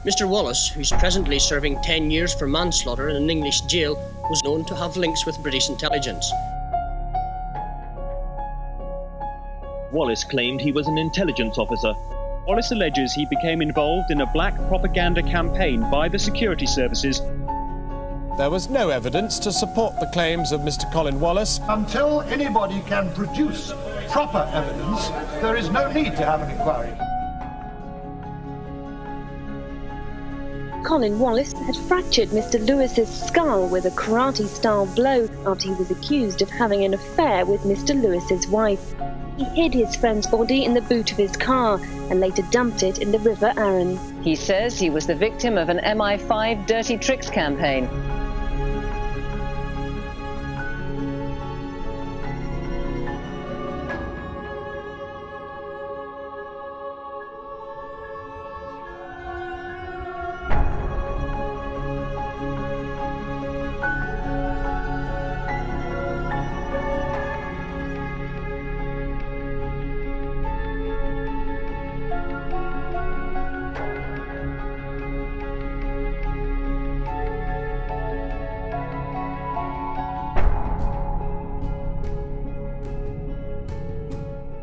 Mr. Wallace, who's presently serving 10 years for manslaughter in an English jail, was known to have links with British intelligence. Wallace claimed he was an intelligence officer. Wallace alleges he became involved in a black propaganda campaign by the security services. There was no evidence to support the claims of Mr. Colin Wallace. Until anybody can produce proper evidence, there is no need to have an inquiry. Colin Wallace had fractured Mr. Lewis's skull with a karate-style blow after he was accused of having an affair with Mr. Lewis's wife. He hid his friend's body in the boot of his car and later dumped it in the River Arun. He says he was the victim of an MI5 dirty tricks campaign.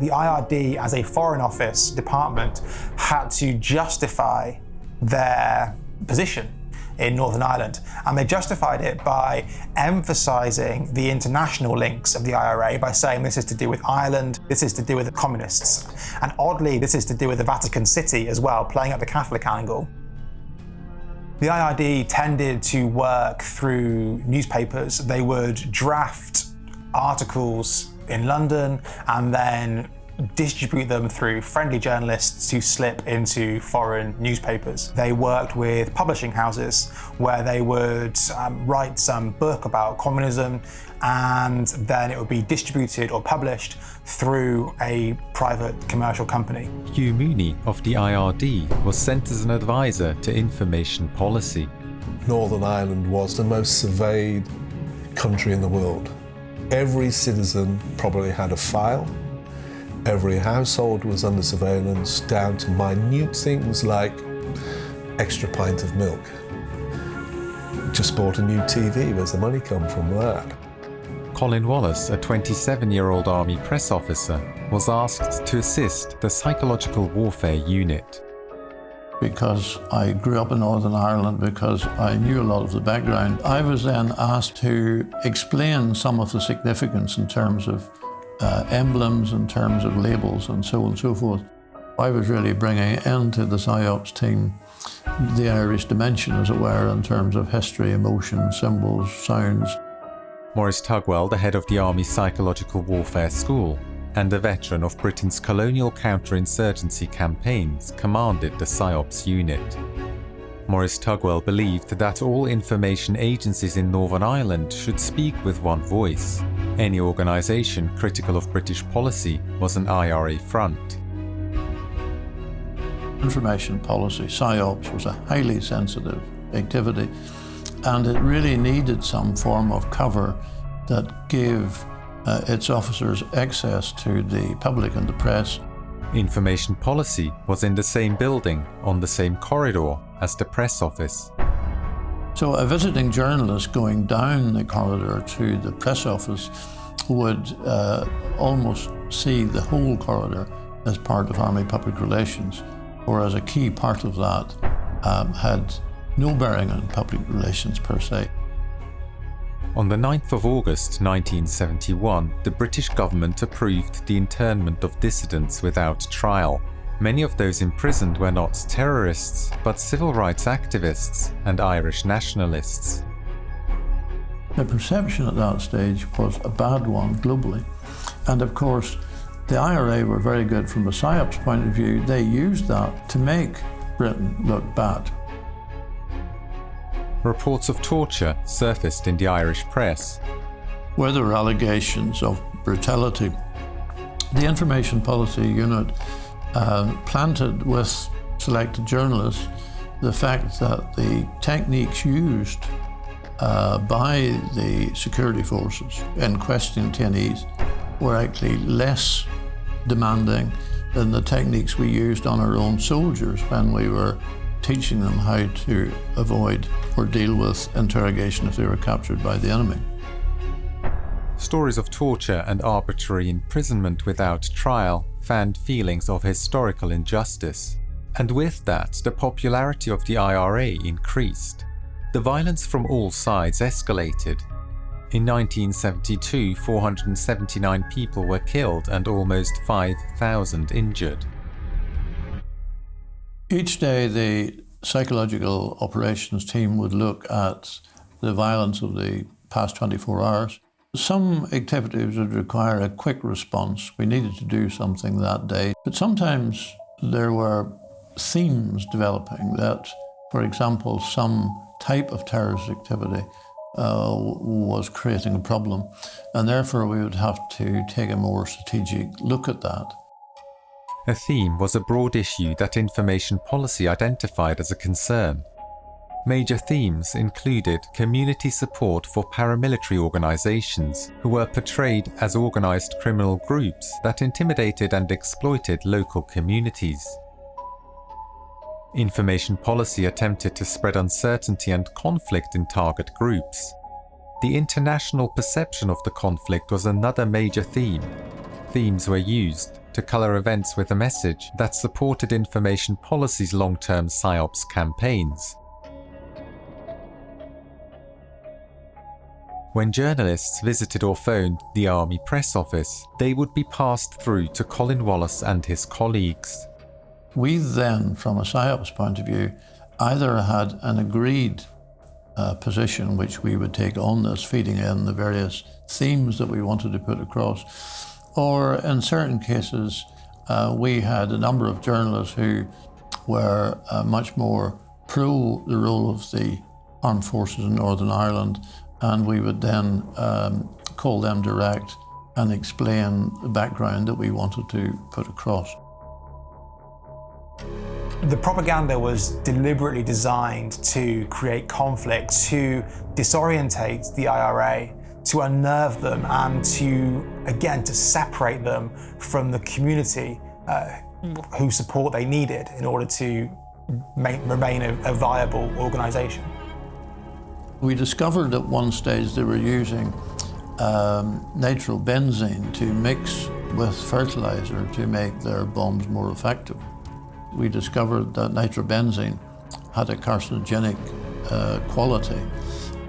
The IRD, as a Foreign Office department, had to justify their position in Northern Ireland. And they justified it by emphasising the international links of the IRA by saying this is to do with Ireland, this is to do with the communists. And oddly, this is to do with the Vatican City as well, playing up the Catholic angle. The IRD tended to work through newspapers. They would draft articles in London and then distribute them through friendly journalists who slip into foreign newspapers. They worked with publishing houses where they would write some book about communism, and then it would be distributed or published through a private commercial company. Hugh Mooney of the IRD was sent as an advisor to information policy. Northern Ireland was the most surveyed country in the world. Every citizen probably had a file. Every household was under surveillance, down to minute things like extra pint of milk. Just bought a new TV, where's the money come from that? Colin Wallace, a 27-year-old Army press officer, was asked to assist the Psychological Warfare Unit. Because I grew up in Northern Ireland, because I knew a lot of the background, I was then asked to explain some of the significance in terms of emblems, in terms of labels, and so on and so forth. I was really bringing into the PSYOPs team the Irish dimension, as it were, in terms of history, emotion, symbols, sounds. Maurice Tugwell, the head of the Army Psychological Warfare School, and a veteran of Britain's colonial counterinsurgency campaigns, commanded the PSYOPs unit. Maurice Tugwell believed that all information agencies in Northern Ireland should speak with one voice. Any organisation critical of British policy was an IRA front. Information policy, PSYOPs, was a highly sensitive activity, and it really needed some form of cover that gave its officers access to the public and the press. Information policy was in the same building, on the same corridor as the press office. So a visiting journalist going down the corridor to the press office would almost see the whole corridor as part of Army public relations, whereas a key part of that had no bearing on public relations per se. On the 9th of August 1971, the British government approved the internment of dissidents without trial. Many of those imprisoned were not terrorists, but civil rights activists and Irish nationalists. The perception at that stage was a bad one globally. And of course, the IRA were very good from a PSYOPs point of view. They used that to make Britain look bad. Reports of torture surfaced in the Irish press. Where there were allegations of brutality, the Information Policy Unit planted with selected journalists the fact that the techniques used by the security forces in questioning detainees were actually less demanding than the techniques we used on our own soldiers when we were teaching them how to avoid or deal with interrogation if they were captured by the enemy. Stories of torture and arbitrary imprisonment without trial fanned feelings of historical injustice. And with that, the popularity of the IRA increased. The violence from all sides escalated. In 1972, 479 people were killed and almost 5,000 injured. Each day, the psychological operations team would look at the violence of the past 24 hours. Some activities would require a quick response. We needed to do something that day. But sometimes there were themes developing that, for example, some type of terrorist activity was creating a problem, and therefore we would have to take a more strategic look at that. A theme was a broad issue that information policy identified as a concern. Major themes included community support for paramilitary organizations who were portrayed as organized criminal groups that intimidated and exploited local communities. Information policy attempted to spread uncertainty and conflict in target groups. The international perception of the conflict was another major theme. Themes were used to color events with a message that supported information policy's long-term PSYOPs campaigns. When journalists visited or phoned the Army press office, they would be passed through to Colin Wallace and his colleagues. We then, from a PSYOPs point of view, either had an agreed position which we would take on this, feeding in the various themes that we wanted to put across, or in certain cases we had a number of journalists who were much more pro the role of the armed forces in Northern Ireland, and we would then call them direct and explain the background that we wanted to put across. The propaganda was deliberately designed to create conflict, to disorientate the IRA, to unnerve them, and to separate them from the community whose support they needed in order to remain a viable organisation. We discovered at one stage they were using nitrobenzene to mix with fertilizer to make their bombs more effective. We discovered that nitrobenzene had a carcinogenic quality,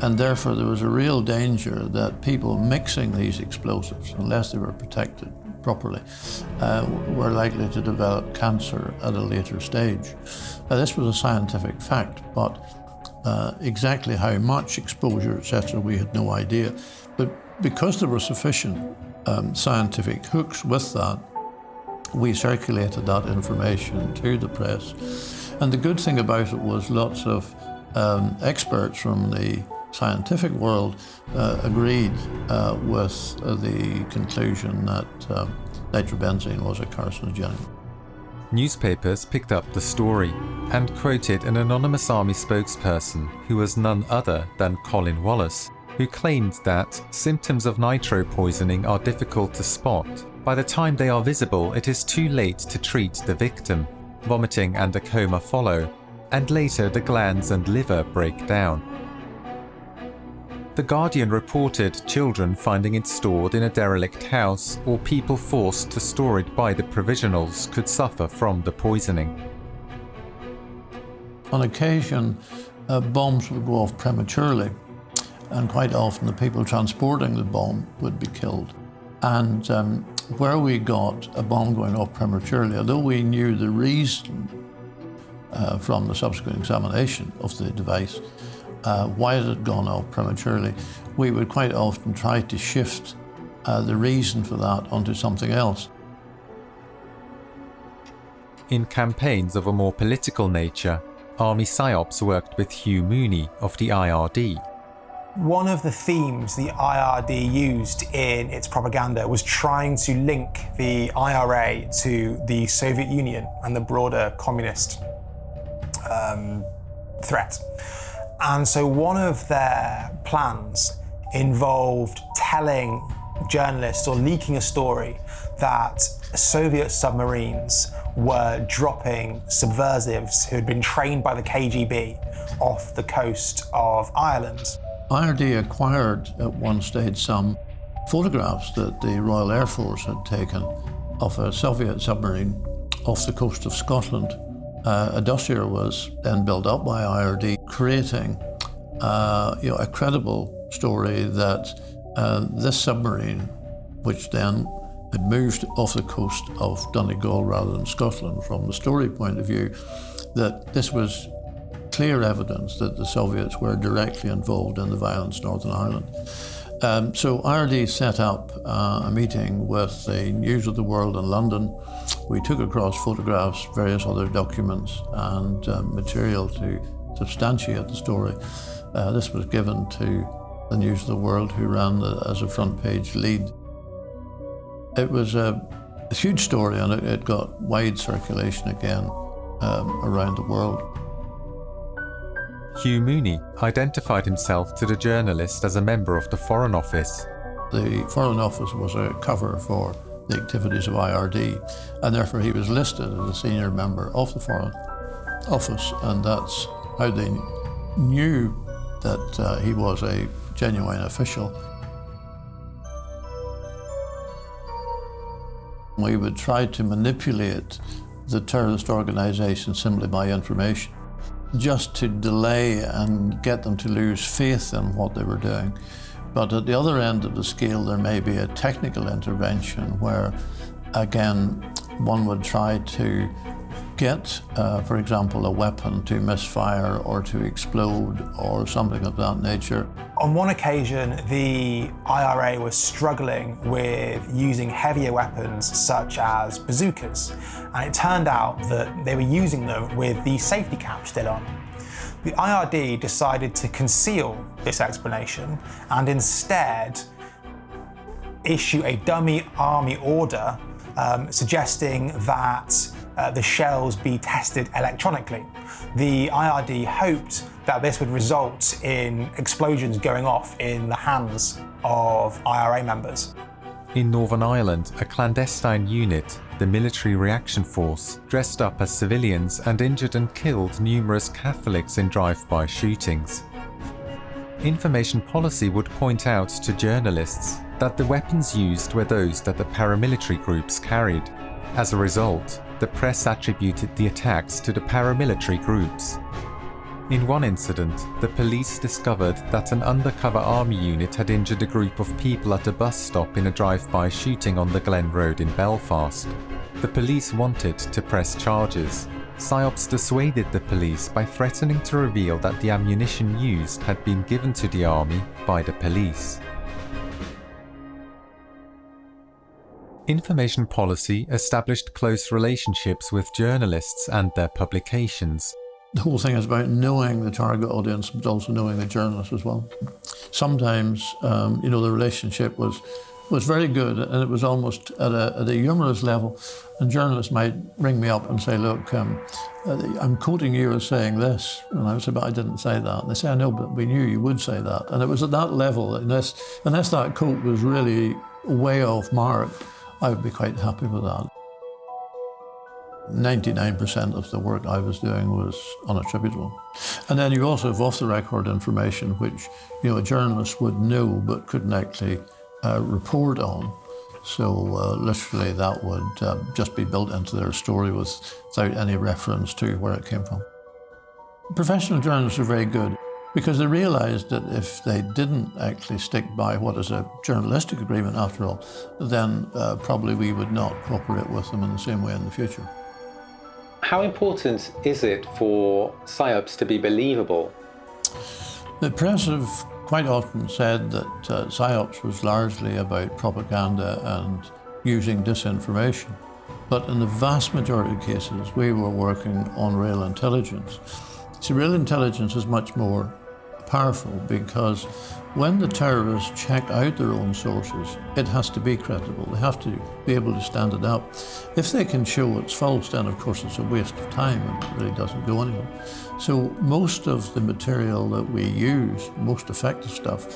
and therefore there was a real danger that people mixing these explosives, unless they were protected properly, were likely to develop cancer at a later stage. Now, this was a scientific fact, but exactly how much exposure, etc., we had no idea. But because there were sufficient scientific hooks with that, we circulated that information to the press. And the good thing about it was lots of experts from the scientific world agreed with the conclusion that nitrobenzene was a carcinogen. Newspapers picked up the story and quoted an anonymous army spokesperson who was none other than Colin Wallace, who claimed that symptoms of nitro poisoning are difficult to spot. By the time they are visible, it is too late to treat the victim. Vomiting and a coma follow, and later the glands and liver break down. The Guardian reported children finding it stored in a derelict house, or people forced to store it by the provisionals could suffer from the poisoning. On occasion, bombs would go off prematurely, and quite often the people transporting the bomb would be killed. And where we got a bomb going off prematurely, although we knew the reason from the subsequent examination of the device, why it had gone off prematurely, we would quite often try to shift the reason for that onto something else. In campaigns of a more political nature, Army PSYOPs worked with Hugh Mooney of the IRD. One of the themes the IRD used in its propaganda was trying to link the IRA to the Soviet Union and the broader communist threat. And so one of their plans involved telling journalists or leaking a story that Soviet submarines were dropping subversives who had been trained by the KGB off the coast of Ireland. IRD acquired at one stage some photographs that the Royal Air Force had taken of a Soviet submarine off the coast of Scotland. A dossier was then built up by IRD, creating a credible story that this submarine, which then had moved off the coast of Donegal rather than Scotland, from the story point of view, that this was clear evidence that the Soviets were directly involved in the violence in Northern Ireland. So IRD set up a meeting with the News of the World in London. We took across photographs, various other documents and material to substantiate the story. This was given to the News of the World, who ran as a front page lead. It was a huge story, and it got wide circulation again around the world. Hugh Mooney identified himself to the journalist as a member of the Foreign Office. The Foreign Office was a cover for the activities of IRD, and therefore he was listed as a senior member of the Foreign Office, and that's how they knew that he was a genuine official. We would try to manipulate the terrorist organisation simply by information, just to delay and get them to lose faith in what they were doing. But at the other end of the scale, there may be a technical intervention where, again, one would try to get, for example, a weapon to misfire or to explode or something of that nature. On one occasion, the IRA was struggling with using heavier weapons such as bazookas, and it turned out that they were using them with the safety cap still on. The IRD decided to conceal this explanation and instead issue a dummy army order suggesting that the shells be tested electronically. The IRD hoped that this would result in explosions going off in the hands of IRA members. In Northern Ireland, a clandestine unit, the Military Reaction Force, dressed up as civilians and injured and killed numerous Catholics in drive-by shootings. Information policy would point out to journalists that the weapons used were those that the paramilitary groups carried. As a result, the press attributed the attacks to the paramilitary groups. In one incident, the police discovered that an undercover army unit had injured a group of people at a bus stop in a drive-by shooting on the Glen Road in Belfast. The police wanted to press charges. PSYOPs dissuaded the police by threatening to reveal that the ammunition used had been given to the army by the police. Information policy established close relationships with journalists and their publications. The whole thing is about knowing the target audience, but also knowing the journalists as well. Sometimes, the relationship was very good, and it was almost at a humorous level. And journalists might ring me up and say, "Look, I'm quoting you as saying this," and I would say, "But I didn't say that." And they say, "I know, but we knew you would say that." And it was at that level, unless that quote was really way off mark, I would be quite happy with that. 99% of the work I was doing was unattributable. And then you also have off-the-record information which, a journalist would know but couldn't actually report on. So literally that would just be built into their story without any reference to where it came from. Professional journalists are very good because they realised that if they didn't actually stick by what is a journalistic agreement after all, then probably we would not cooperate with them in the same way in the future. How important is it for PSYOPs to be believable? The press have quite often said that PSYOPs was largely about propaganda and using disinformation. But in the vast majority of cases, we were working on real intelligence. See, real intelligence is much more powerful because when the terrorists check out their own sources, it has to be credible. They have to be able to stand it up. If they can show it's false, then of course it's a waste of time and it really doesn't go anywhere. So most of the material that we used, most effective stuff,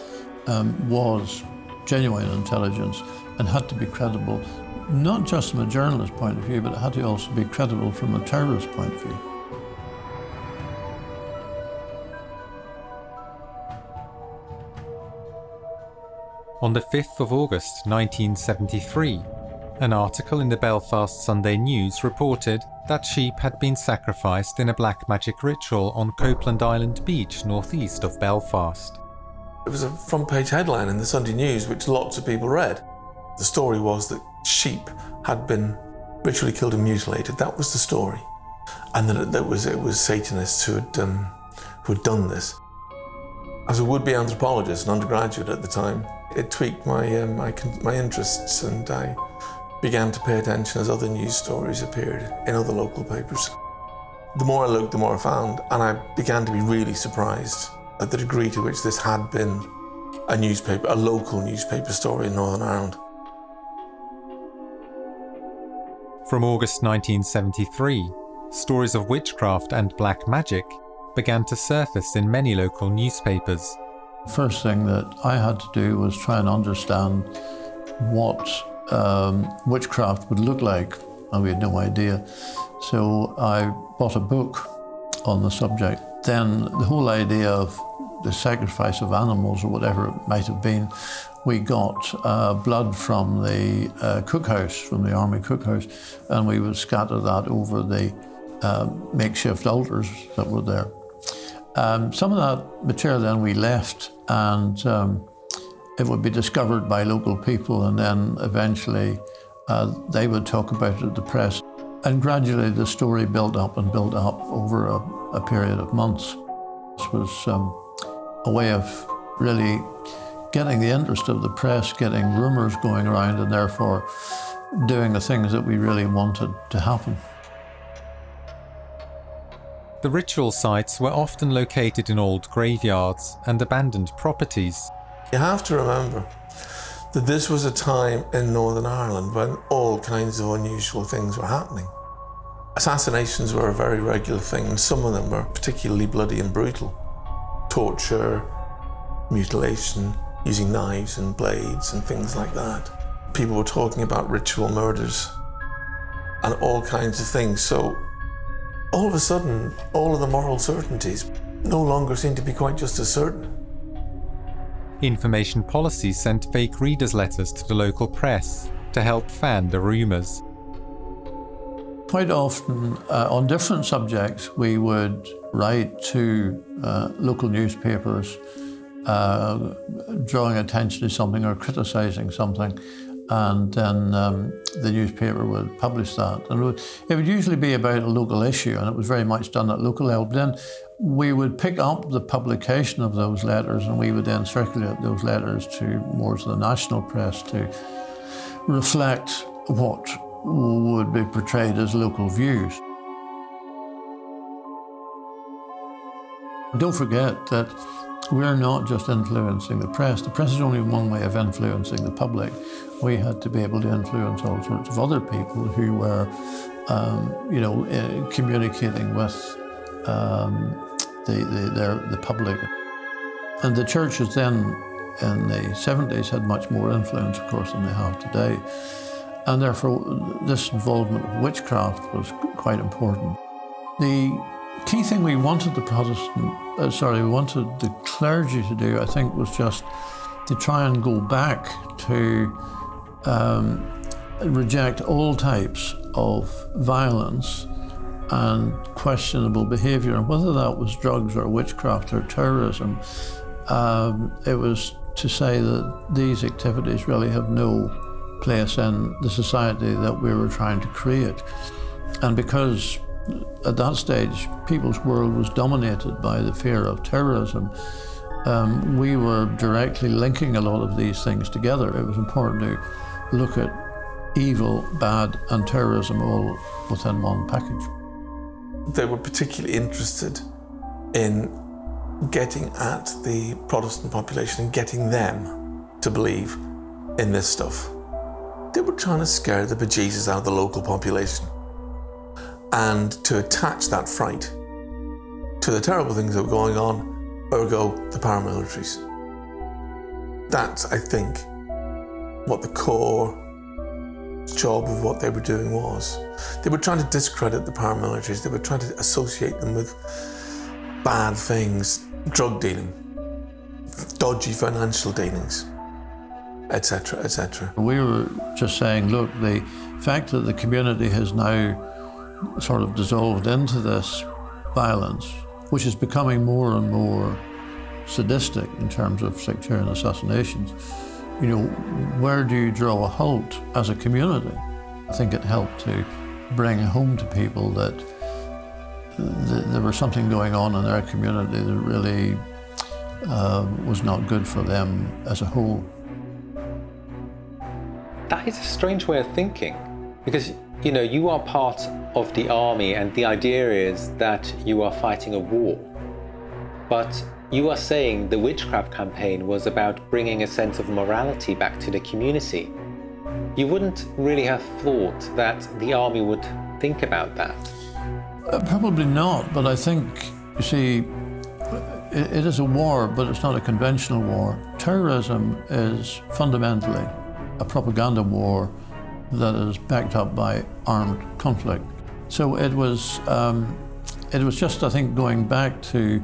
was genuine intelligence and had to be credible, not just from a journalist point of view, but it had to also be credible from a terrorist point of view. On the 5th of August 1973, an article in the Belfast Sunday News reported that sheep had been sacrificed in a black magic ritual on Copeland Island Beach, northeast of Belfast. It was a front-page headline in the Sunday News which lots of people read. The story was that sheep had been ritually killed and mutilated. That was the story. And that it was Satanists who had done this. As a would-be anthropologist, an undergraduate at the time, it tweaked my interests, and I began to pay attention as other news stories appeared in other local papers. The more I looked, the more I found, and I began to be really surprised at the degree to which this had been a local newspaper story in Northern Ireland. From August 1973, stories of witchcraft and black magic began to surface in many local newspapers. The first thing that I had to do was try and understand what witchcraft would look like, and we had no idea. So I bought a book on the subject. Then the whole idea of the sacrifice of animals, or whatever it might have been, we got blood from the cookhouse, from the army cookhouse, and we would scatter that over the makeshift altars that were there. Some of that material then we left, and it would be discovered by local people, and then eventually they would talk about it at the press. And gradually the story built up and built up over a period of months. This was a way of really getting the interest of the press, getting rumours going around, and therefore doing the things that we really wanted to happen. The ritual sites were often located in old graveyards and abandoned properties. You have to remember that this was a time in Northern Ireland when all kinds of unusual things were happening. Assassinations were a very regular thing, and some of them were particularly bloody and brutal. Torture, mutilation, using knives and blades and things like that. People were talking about ritual murders and all kinds of things. So all of a sudden, all of the moral certainties no longer seem to be quite just as certain. Information policy sent fake readers' letters to the local press to help fan the rumours. Quite often, on different subjects, we would write to local newspapers, drawing attention to something or criticising something, and then the newspaper would publish that. And it would usually be about a local issue, and it was very much done at local level. But then we would pick up the publication of those letters, and we would then circulate those letters more to the national press to reflect what would be portrayed as local views. Don't forget that we're not just influencing the press. The press is only one way of influencing the public. We had to be able to influence all sorts of other people who were, communicating with the public. And the churches then, in the 70s, had much more influence, of course, than they have today. And therefore, this involvement of witchcraft was quite important. The key thing we wanted the clergy to do, I think, was just to try and go back to reject all types of violence and questionable behaviour, and whether that was drugs or witchcraft or terrorism. It was to say that these activities really have no place in the society that we were trying to create. And because at that stage people's world was dominated by the fear of terrorism, we were directly linking a lot of these things together. It was important to look at evil, bad and terrorism all within one package. They were particularly interested in getting at the Protestant population and getting them to believe in this stuff. They were trying to scare the bejesus out of the local population and to attach that fright to the terrible things that were going on, ergo the paramilitaries. That, I think, what the core job of what they were doing was. They were trying to discredit the paramilitaries. They were trying to associate them with bad things, drug dealing, dodgy financial dealings, etc., etc. We were just saying, look, the fact that the community has now sort of dissolved into this violence, which is becoming more and more sadistic in terms of sectarian assassinations, you know, where do you draw a halt as a community? I think it helped to bring home to people that there was something going on in their community that really was not good for them as a whole. That is a strange way of thinking, because, you know, you are part of the army and the idea is that you are fighting a war. But you are saying the witchcraft campaign was about bringing a sense of morality back to the community. You wouldn't really have thought that the army would think about that. Probably not, but I think, you see, it is a war, but it's not a conventional war. Terrorism is fundamentally a propaganda war that is backed up by armed conflict. So it was just, I think, going back to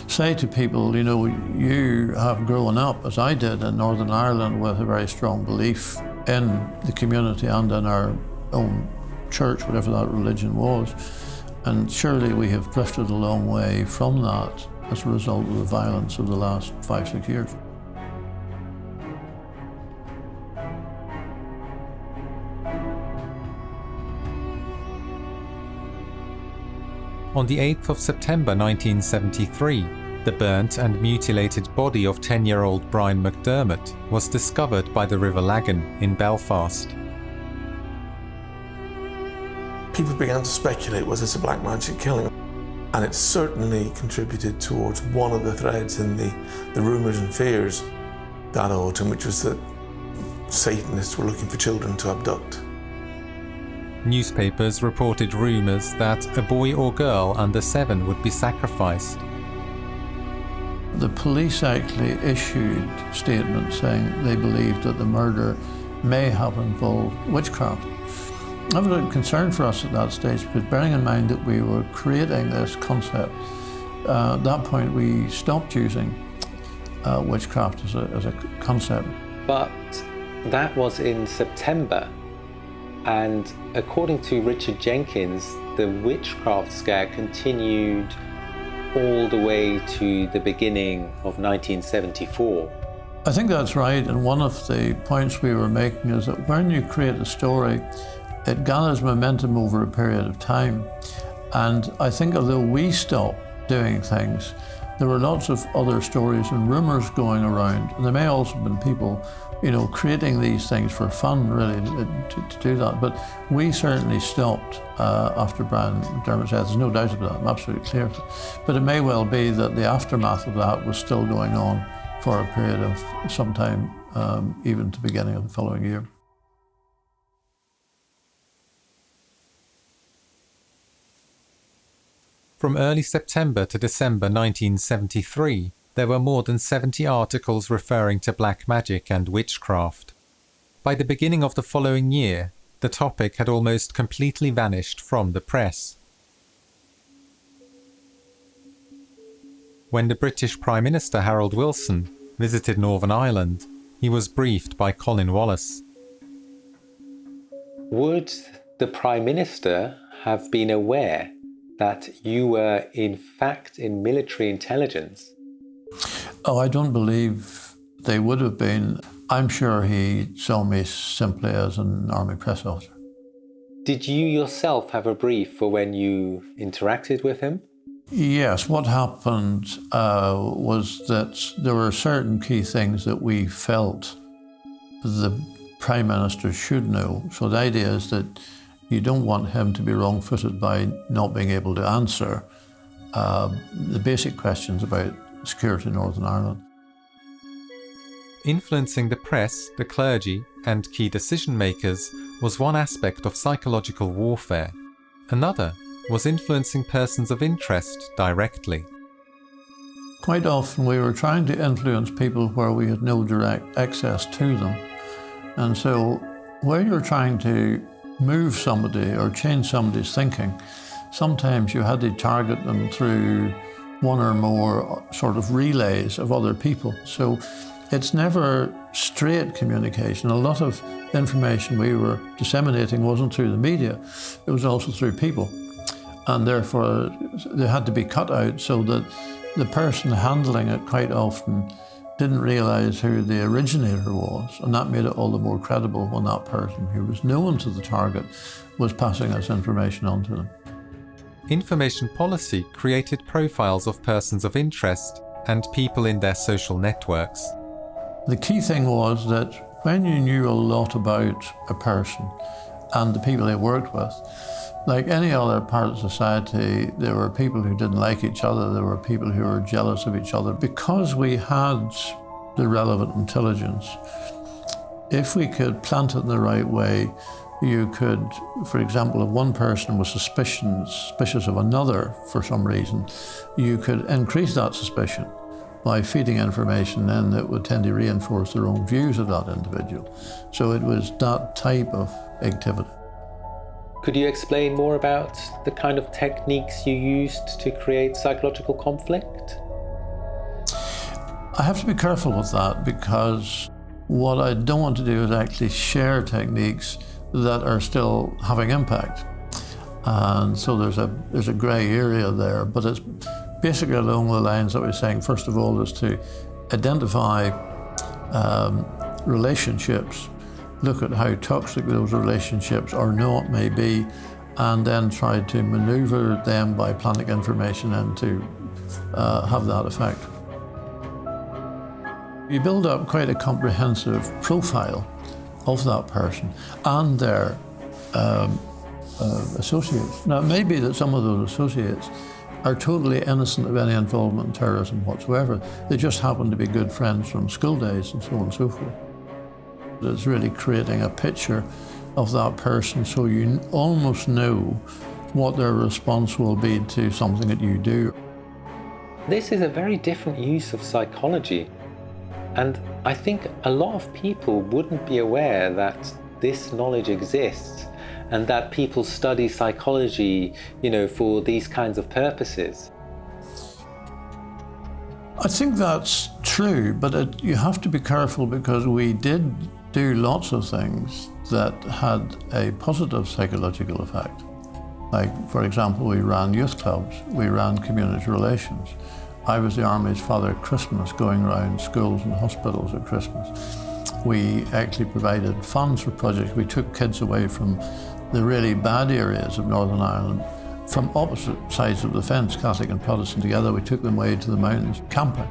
say to people, you know, you have grown up, as I did in Northern Ireland, with a very strong belief in the community and in our own church, whatever that religion was. And surely we have drifted a long way from that as a result of the violence of the last 5-6 years. On the 8th of September 1973, the burnt and mutilated body of 10-year-old Brian McDermott was discovered by the River Lagan in Belfast. People began to speculate, was this a black magic killing? And it certainly contributed towards one of the threads in the rumours and fears that autumn, which was that Satanists were looking for children to abduct. Newspapers reported rumours that a boy or girl under 7 would be sacrificed. The police actually issued statements saying they believed that the murder may have involved witchcraft. That was a concern for us at that stage, because bearing in mind that we were creating this concept, at that point we stopped using witchcraft as a concept. But that was in September. And according to Richard Jenkins, the witchcraft scare continued all the way to the beginning of 1974. I think that's right, and one of the points we were making is that when you create a story, it gathers momentum over a period of time. And I think although we stopped doing things, there were lots of other stories and rumours going around, and there may also have been people, you know, creating these things for fun, really, to do that. But we certainly stopped after Brian McDermott's death. There's no doubt about that, I'm absolutely clear. But it may well be that the aftermath of that was still going on for a period of some time, even to the beginning of the following year. From early September to December 1973, there were more than 70 articles referring to black magic and witchcraft. By the beginning of the following year, the topic had almost completely vanished from the press. When the British Prime Minister Harold Wilson visited Northern Ireland, he was briefed by Colin Wallace. Would the Prime Minister have been aware that you were in fact in military intelligence? Oh, I don't believe they would have been. I'm sure he saw me simply as an army press officer. Did you yourself have a brief for when you interacted with him? Yes, what happened was that there were certain key things that we felt the Prime Minister should know. So the idea is that you don't want him to be wrong-footed by not being able to answer the basic questions about security in Northern Ireland. Influencing the press, the clergy, and key decision-makers was one aspect of psychological warfare. Another was influencing persons of interest directly. Quite often we were trying to influence people where we had no direct access to them. And so when you're trying to move somebody or change somebody's thinking, sometimes you had to target them through one or more sort of relays of other people. So it's never straight communication. A lot of information we were disseminating wasn't through the media, it was also through people. And therefore they had to be cut out so that the person handling it quite often didn't realise who the originator was, and that made it all the more credible when that person who was known to the target was passing this information on to them. Information policy created profiles of persons of interest and people in their social networks. The key thing was that when you knew a lot about a person and the people they worked with, like any other part of society, there were people who didn't like each other, there were people who were jealous of each other. Because we had the relevant intelligence, if we could plant it in the right way, you could, for example, if one person was suspicious of another for some reason, you could increase that suspicion by feeding information in that would tend to reinforce their own views of that individual. So it was that type of activity. Could you explain more about the kind of techniques you used to create psychological conflict? I have to be careful with that, because what I don't want to do is actually share techniques that are still having impact. And so there's a grey area there, but it's basically along the lines that we're saying, first of all, is to identify relationships, look at how toxic those relationships or not may be, and then try to maneuver them by planting information in to have that effect. You build up quite a comprehensive profile of that person and their associates. Now, it may be that some of those associates are totally innocent of any involvement in terrorism whatsoever. They just happen to be good friends from school days and so on and so forth. It's really creating a picture of that person so you almost know what their response will be to something that you do. This is a very different use of psychology. And I think a lot of people wouldn't be aware that this knowledge exists and that people study psychology, for these kinds of purposes. I think that's true, but you have to be careful, because we did do lots of things that had a positive psychological effect. Like, for example, we ran youth clubs, we ran community relations. I was the Army's Father at Christmas, going around schools and hospitals at Christmas. We actually provided funds for projects. We took kids away from the really bad areas of Northern Ireland, from opposite sides of the fence, Catholic and Protestant together. We took them away to the mountains, camping.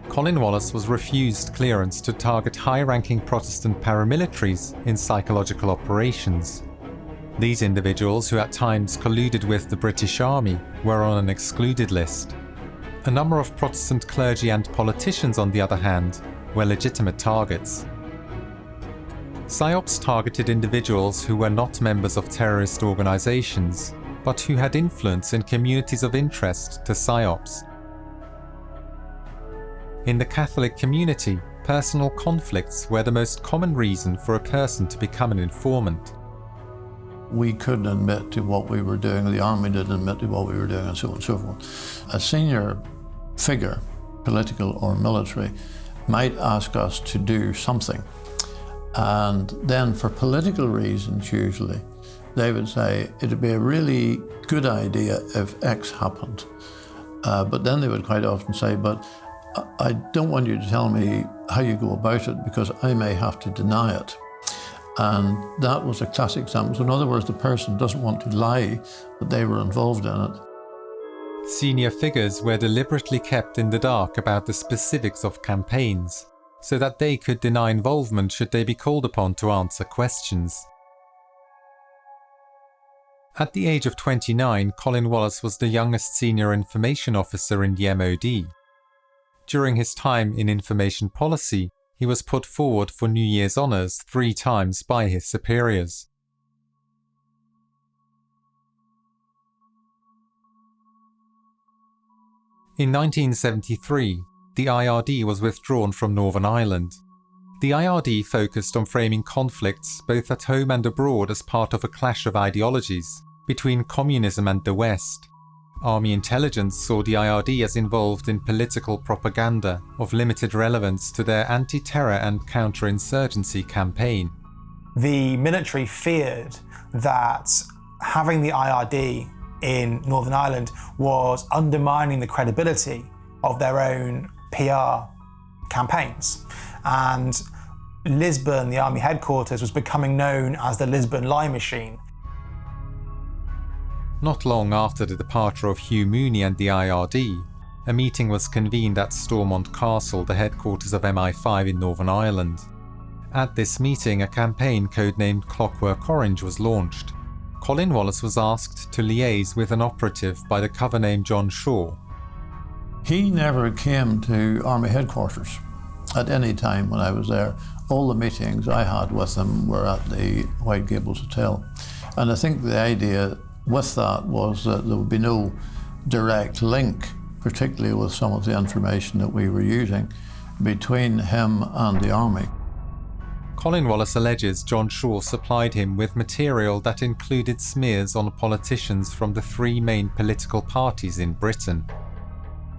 Colin Wallace was refused clearance to target high-ranking Protestant paramilitaries in psychological operations. These individuals, who at times colluded with the British Army, were on an excluded list. A number of Protestant clergy and politicians, on the other hand, were legitimate targets. PSYOPs targeted individuals who were not members of terrorist organisations, but who had influence in communities of interest to PSYOPs. In the Catholic community, personal conflicts were the most common reason for a person to become an informant. We couldn't admit to what we were doing, the Army didn't admit to what we were doing, and so on and so forth. A senior figure, political or military, might ask us to do something. And then for political reasons, usually, they would say, it'd be a really good idea if X happened. But then they would quite often say, but I don't want you to tell me how you go about it, because I may have to deny it. And that was a classic example. So in other words, the person doesn't want to lie that they were involved in it. Senior figures were deliberately kept in the dark about the specifics of campaigns, so that they could deny involvement should they be called upon to answer questions. At the age of 29, Colin Wallace was the youngest senior information officer in the MOD. During his time in information policy, he was put forward for New Year's honours 3 times by his superiors. In 1973, the IRD was withdrawn from Northern Ireland. The IRD focused on framing conflicts both at home and abroad as part of a clash of ideologies between communism and the West. Army intelligence saw the IRD as involved in political propaganda of limited relevance to their anti-terror and counterinsurgency campaign. The military feared that having the IRD in Northern Ireland was undermining the credibility of their own PR campaigns. And Lisbon, the army headquarters, was becoming known as the Lisbon lie machine. Not long after the departure of Hugh Mooney and the IRD, a meeting was convened at Stormont Castle, the headquarters of MI5 in Northern Ireland. At this meeting, a campaign codenamed Clockwork Orange was launched. Colin Wallace was asked to liaise with an operative by the cover name John Shaw. He never came to Army headquarters at any time when I was there. All the meetings I had with him were at the White Gables Hotel. And I think the idea with that was that there would be no direct link, particularly with some of the information that we were using, between him and the Army. Colin Wallace alleges John Shaw supplied him with material that included smears on politicians from the three main political parties in Britain.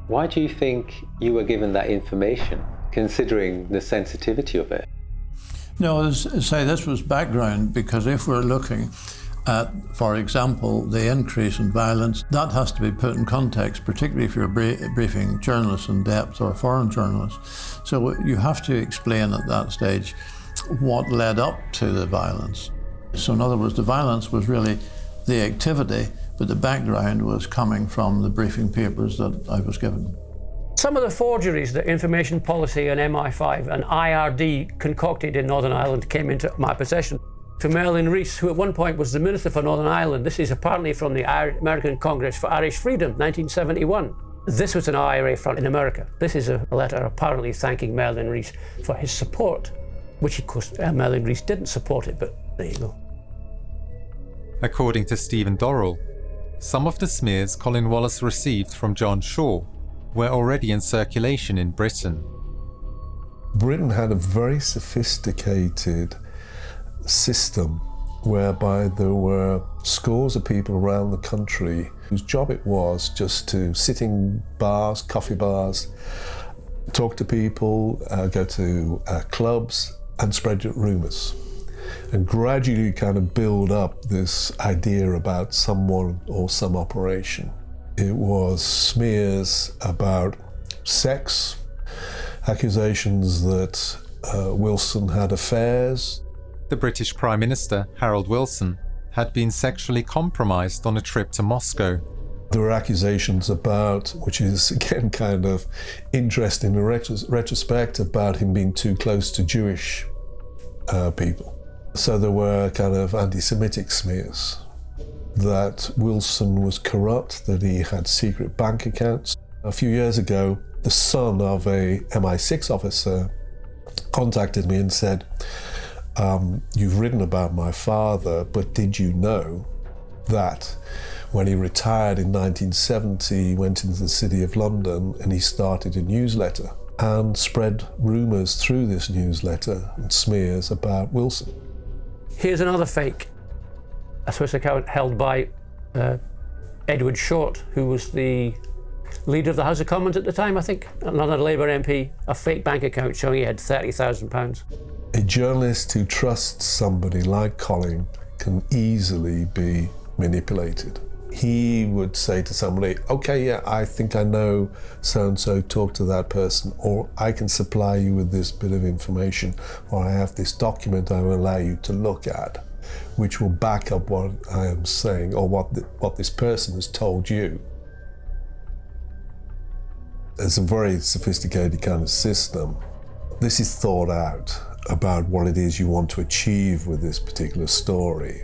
Why do you think you were given that information, considering the sensitivity of it? No, say this was background, because if we're looking at, for example, the increase in violence, that has to be put in context, particularly if you're briefing journalists in depth or foreign journalists. So you have to explain at that stage what led up to the violence. So in other words, the violence was really the activity, but the background was coming from the briefing papers that I was given. Some of the forgeries that Information Policy and MI5 and IRD concocted in Northern Ireland came into my possession. To Merlin Rees, who at one point was the Minister for Northern Ireland. This is apparently from the American Congress for Irish Freedom, 1971. This was an IRA front in America. This is a letter apparently thanking Merlin Rees for his support, which of course Merlin Rees didn't support it, but there you go. According to Stephen Dorrell, some of the smears Colin Wallace received from John Shaw were already in circulation in Britain. Britain had a very sophisticated system whereby there were scores of people around the country whose job it was just to sit in bars, coffee bars, talk to people, go to clubs and spread rumours, and gradually kind of build up this idea about someone or some operation. It was smears about sex, accusations that Wilson had affairs. The British Prime Minister, Harold Wilson, had been sexually compromised on a trip to Moscow. There were accusations about, which is again kind of interesting in retrospect, about him being too close to Jewish people. So there were kind of anti-Semitic smears that Wilson was corrupt, that he had secret bank accounts. A few years ago, the son of a MI6 officer contacted me and said, you've written about my father, but did you know that when he retired in 1970, he went into the City of London and he started a newsletter and spread rumours through this newsletter and smears about Wilson. Here's another fake, a Swiss account held by Edward Short, who was the leader of the House of Commons at the time, I think, another Labour MP, a fake bank account showing he had £30,000. A journalist who trusts somebody like Colin can easily be manipulated. He would say to somebody, okay, yeah, I think I know so-and-so, talk to that person, or I can supply you with this bit of information, or I have this document I will allow you to look at, which will back up what I am saying, or what this person has told you. It's a very sophisticated kind of system. This is thought out about what it is you want to achieve with this particular story.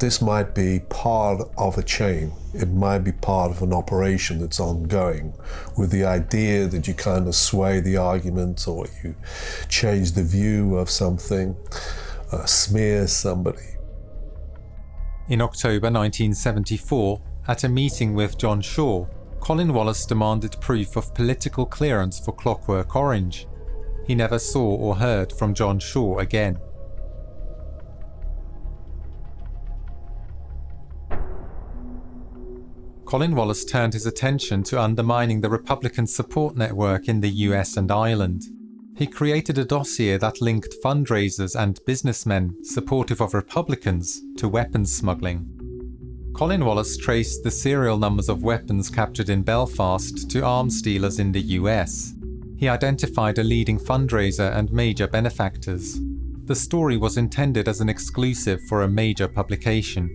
This might be part of a chain. It might be part of an operation that's ongoing, with the idea that you kind of sway the argument or you change the view of something, smear somebody. In October 1974, at a meeting with John Shaw, Colin Wallace demanded proof of political clearance for Clockwork Orange. He never saw or heard from John Shaw again. Colin Wallace turned his attention to undermining the Republican support network in the US and Ireland. He created a dossier that linked fundraisers and businessmen supportive of Republicans to weapons smuggling. Colin Wallace traced the serial numbers of weapons captured in Belfast to arms dealers in the US. He identified a leading fundraiser and major benefactors. The story was intended as an exclusive for a major publication.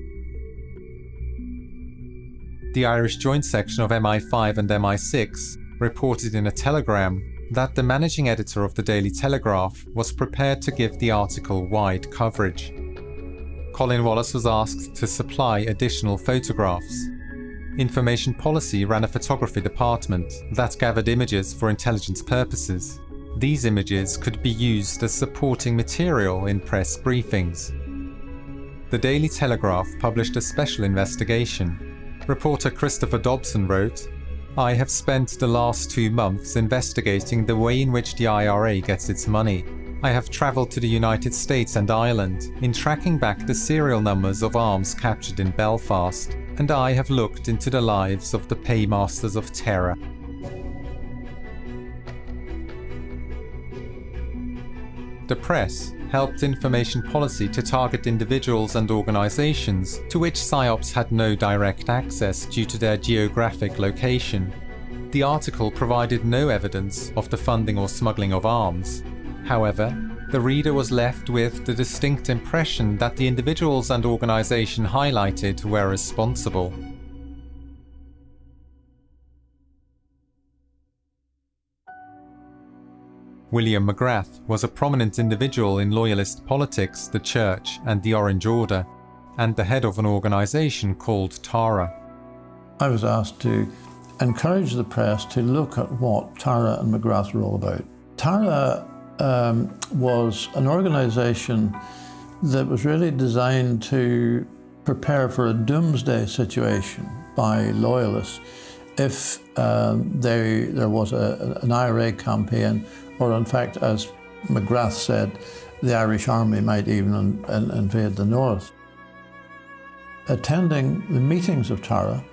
The Irish Joint Section of MI5 and MI6 reported in a telegram that the managing editor of the Daily Telegraph was prepared to give the article wide coverage. Colin Wallace was asked to supply additional photographs. Information Policy ran a photography department that gathered images for intelligence purposes. These images could be used as supporting material in press briefings. The Daily Telegraph published a special investigation. Reporter Christopher Dobson wrote, "I have spent the last 2 months investigating the way in which the IRA gets its money. I have travelled to the United States and Ireland in tracking back the serial numbers of arms captured in Belfast, and I have looked into the lives of the paymasters of terror." The press helped Information Policy to target individuals and organisations to which PSYOPs had no direct access due to their geographic location. The article provided no evidence of the funding or smuggling of arms. However, the reader was left with the distinct impression that the individuals and organisation highlighted were responsible. William McGrath was a prominent individual in Loyalist politics, the Church and the Orange Order, and the head of an organisation called Tara. I was asked to encourage the press to look at what Tara and McGrath were all about. Tara was an organisation that was really designed to prepare for a doomsday situation by Loyalists if there was an IRA campaign, or in fact, as McGrath said, the Irish Army might even invade the north. Attending the meetings of Tara,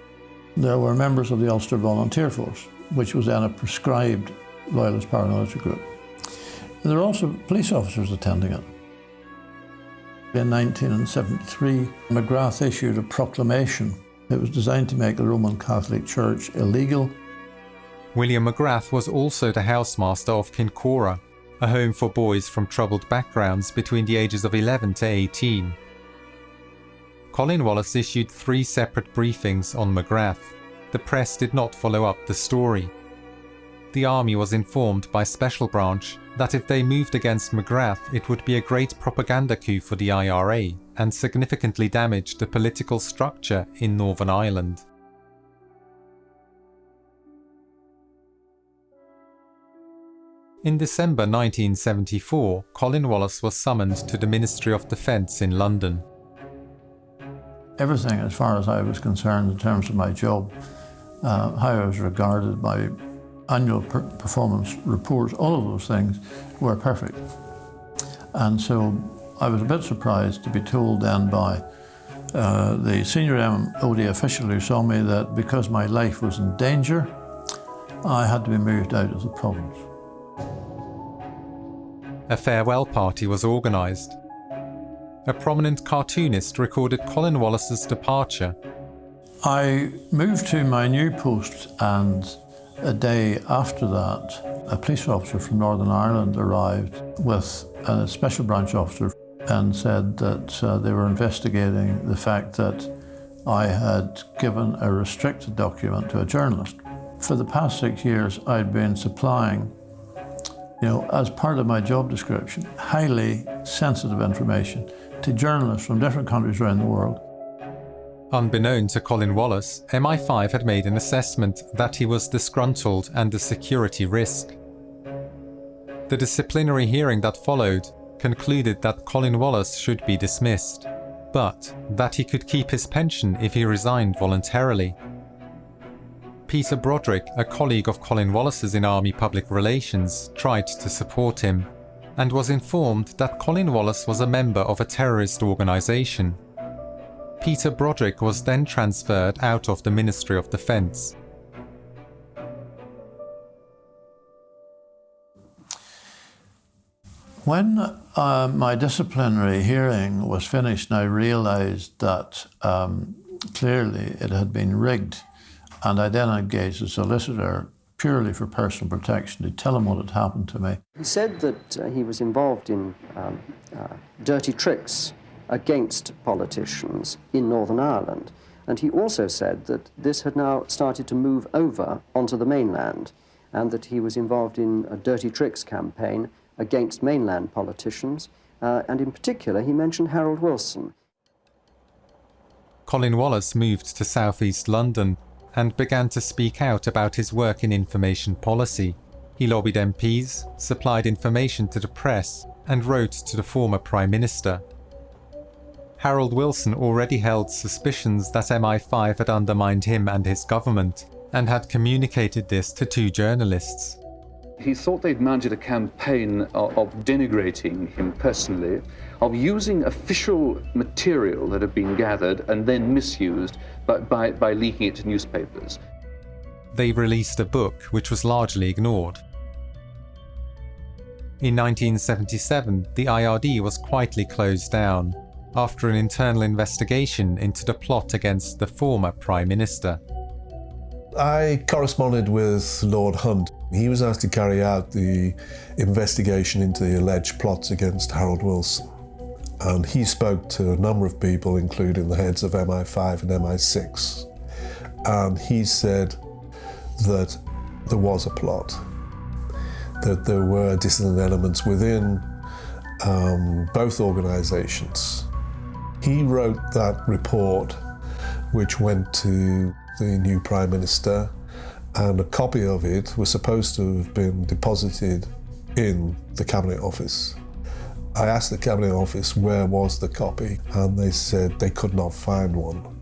there were members of the Ulster Volunteer Force, which was then a prescribed Loyalist paramilitary group. And there were also police officers attending it. In 1973, McGrath issued a proclamation. It was designed to make the Roman Catholic Church illegal. William McGrath was also the housemaster of Kincora, a home for boys from troubled backgrounds between the ages of 11 to 18. Colin Wallace issued 3 separate briefings on McGrath. The press did not follow up the story. The army was informed by Special Branch that if they moved against McGrath, it would be a great propaganda coup for the IRA and significantly damage the political structure in Northern Ireland. In December 1974, Colin Wallace was summoned to the Ministry of Defence in London. Everything, as far as I was concerned, in terms of my job, how I was regarded, my annual performance reports, all of those things were perfect. And so I was a bit surprised to be told then by the senior MOD official who saw me that because my life was in danger, I had to be moved out of the province. A farewell party was organised. A prominent cartoonist recorded Colin Wallace's departure. I moved to my new post, and a day after that, a police officer from Northern Ireland arrived with a special branch officer and said that they were investigating the fact that I had given a restricted document to a journalist. For the past 6 years, I'd been supplying, as part of my job description, highly sensitive information to journalists from different countries around the world. Unbeknown to Colin Wallace, MI5 had made an assessment that he was disgruntled and a security risk. The disciplinary hearing that followed concluded that Colin Wallace should be dismissed, but that he could keep his pension if he resigned voluntarily. Peter Broderick, a colleague of Colin Wallace's in Army Public Relations, tried to support him, and was informed that Colin Wallace was a member of a terrorist organisation. Peter Broderick was then transferred out of the Ministry of Defence. When my disciplinary hearing was finished, I realised that clearly it had been rigged, and I then engaged a solicitor purely for personal protection to tell him what had happened to me. He said that he was involved in dirty tricks against politicians in Northern Ireland, and he also said that this had now started to move over onto the mainland, and that he was involved in a dirty tricks campaign against mainland politicians, and in particular he mentioned Harold Wilson. Colin Wallace moved to southeast London and began to speak out about his work in information policy. He lobbied MPs, supplied information to the press, and wrote to the former Prime Minister. Harold Wilson already held suspicions that MI5 had undermined him and his government, and had communicated this to 2 journalists. He thought they'd mounted a campaign of denigrating him personally, of using official material that had been gathered and then misused by leaking it to newspapers. They released a book which was largely ignored. In 1977, the IRD was quietly closed down after an internal investigation into the plot against the former Prime Minister. I corresponded with Lord Hunt. He was asked to carry out the investigation into the alleged plots against Harold Wilson. And he spoke to a number of people, including the heads of MI5 and MI6. And he said that there was a plot, that there were dissident elements within both organisations. He wrote that report, which went to the new Prime Minister, and a copy of it was supposed to have been deposited in the Cabinet Office. I asked the Cabinet Office where was the copy, and they said they could not find one.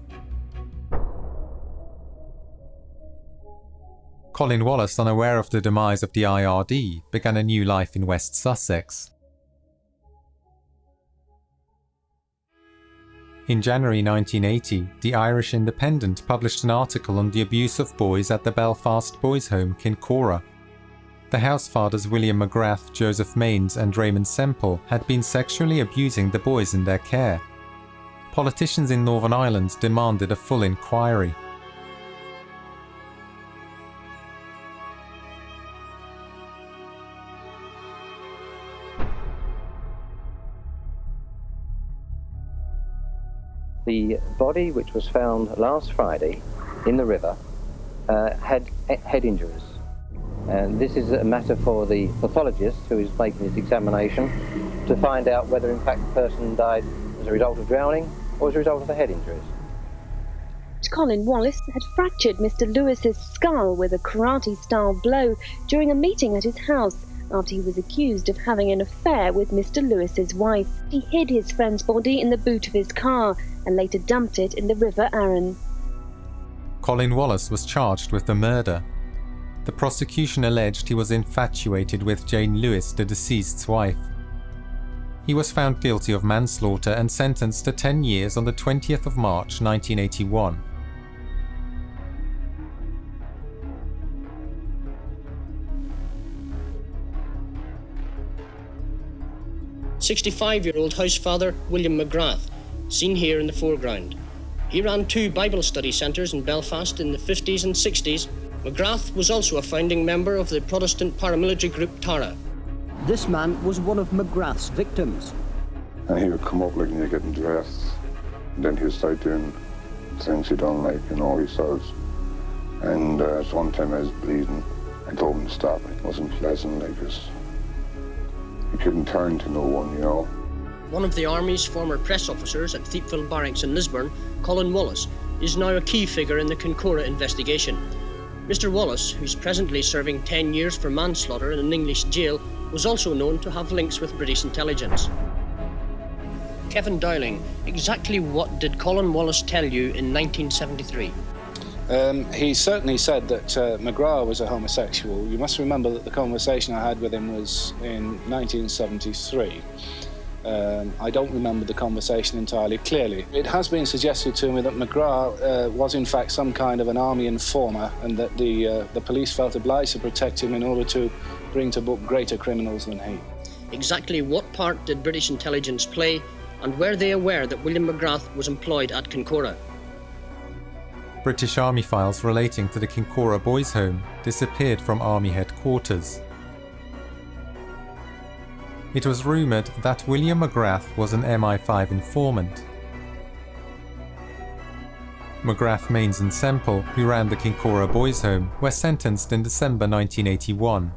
Colin Wallace, unaware of the demise of the IRD, began a new life in West Sussex. In January 1980, the Irish Independent published an article on the abuse of boys at the Belfast boys' home Kincora. The housefathers William McGrath, Joseph Mains and Raymond Semple had been sexually abusing the boys in their care. Politicians in Northern Ireland demanded a full inquiry. The body, which was found last Friday in the river, had head injuries. And this is a matter for the pathologist who is making his examination to find out whether in fact the person died as a result of drowning or as a result of the head injuries. Colin Wallace had fractured Mr. Lewis's skull with a karate-style blow during a meeting at his house after he was accused of having an affair with Mr. Lewis's wife. He hid his friend's body in the boot of his car and later dumped it in the River Arun. Colin Wallace was charged with the murder. The prosecution alleged he was infatuated with Jane Lewis, the deceased's wife. He was found guilty of manslaughter and sentenced to 10 years on the 20th of March 1981. "65-year-old housefather William McGrath, seen here in the foreground. He ran 2 Bible study centres in Belfast in the 50s and 60s. McGrath was also a founding member of the Protestant paramilitary group Tara. This man was one of McGrath's victims. And he would come up like you're getting dressed, and then he'd start doing things he done, like, he says. And so one time I was bleeding, I told him to stop. It wasn't pleasant, like you couldn't turn to no one, One of the Army's former press officers at Thiepval Barracks in Lisburn, Colin Wallace, is now a key figure in the Kincora investigation. Mr. Wallace, who's presently serving 10 years for manslaughter in an English jail, was also known to have links with British intelligence. Kevin Dowling, exactly what did Colin Wallace tell you in 1973? He certainly said that McGrath was a homosexual. You must remember that the conversation I had with him was in 1973. I don't remember the conversation entirely clearly. It has been suggested to me that McGrath was in fact some kind of an army informer, and that the police felt obliged to protect him in order to bring to book greater criminals than he. Exactly what part did British intelligence play, and were they aware that William McGrath was employed at Kincora? British Army files relating to the Kincora Boys' Home disappeared from Army headquarters. It was rumoured that William McGrath was an MI5 informant. McGrath, Mains and Semple, who ran the Kincora Boys' Home, were sentenced in December 1981.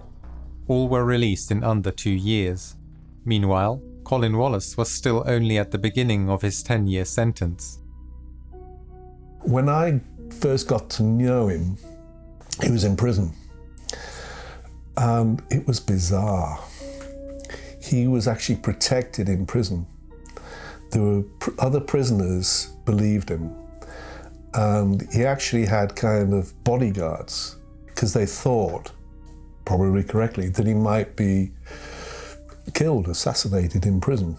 All were released in under 2 years. Meanwhile, Colin Wallace was still only at the beginning of his 10-year sentence. When I first got to know him, he was in prison. And it was bizarre. He was actually protected in prison. There were other prisoners believed him. And he actually had kind of bodyguards, because they thought, probably correctly, that he might be killed, assassinated in prison.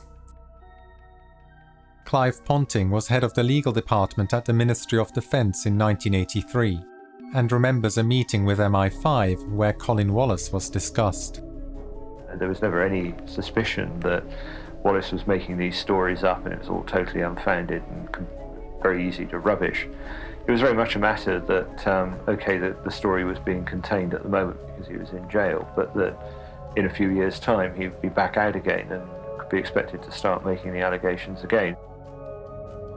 Clive Ponting was head of the legal department at the Ministry of Defence in 1983, and remembers a meeting with MI5 where Colin Wallace was discussed. There was never any suspicion that Wallace was making these stories up and it was all totally unfounded and very easy to rubbish. It was very much a matter that, that the story was being contained at the moment because he was in jail, but that in a few years' time he'd be back out again and could be expected to start making the allegations again.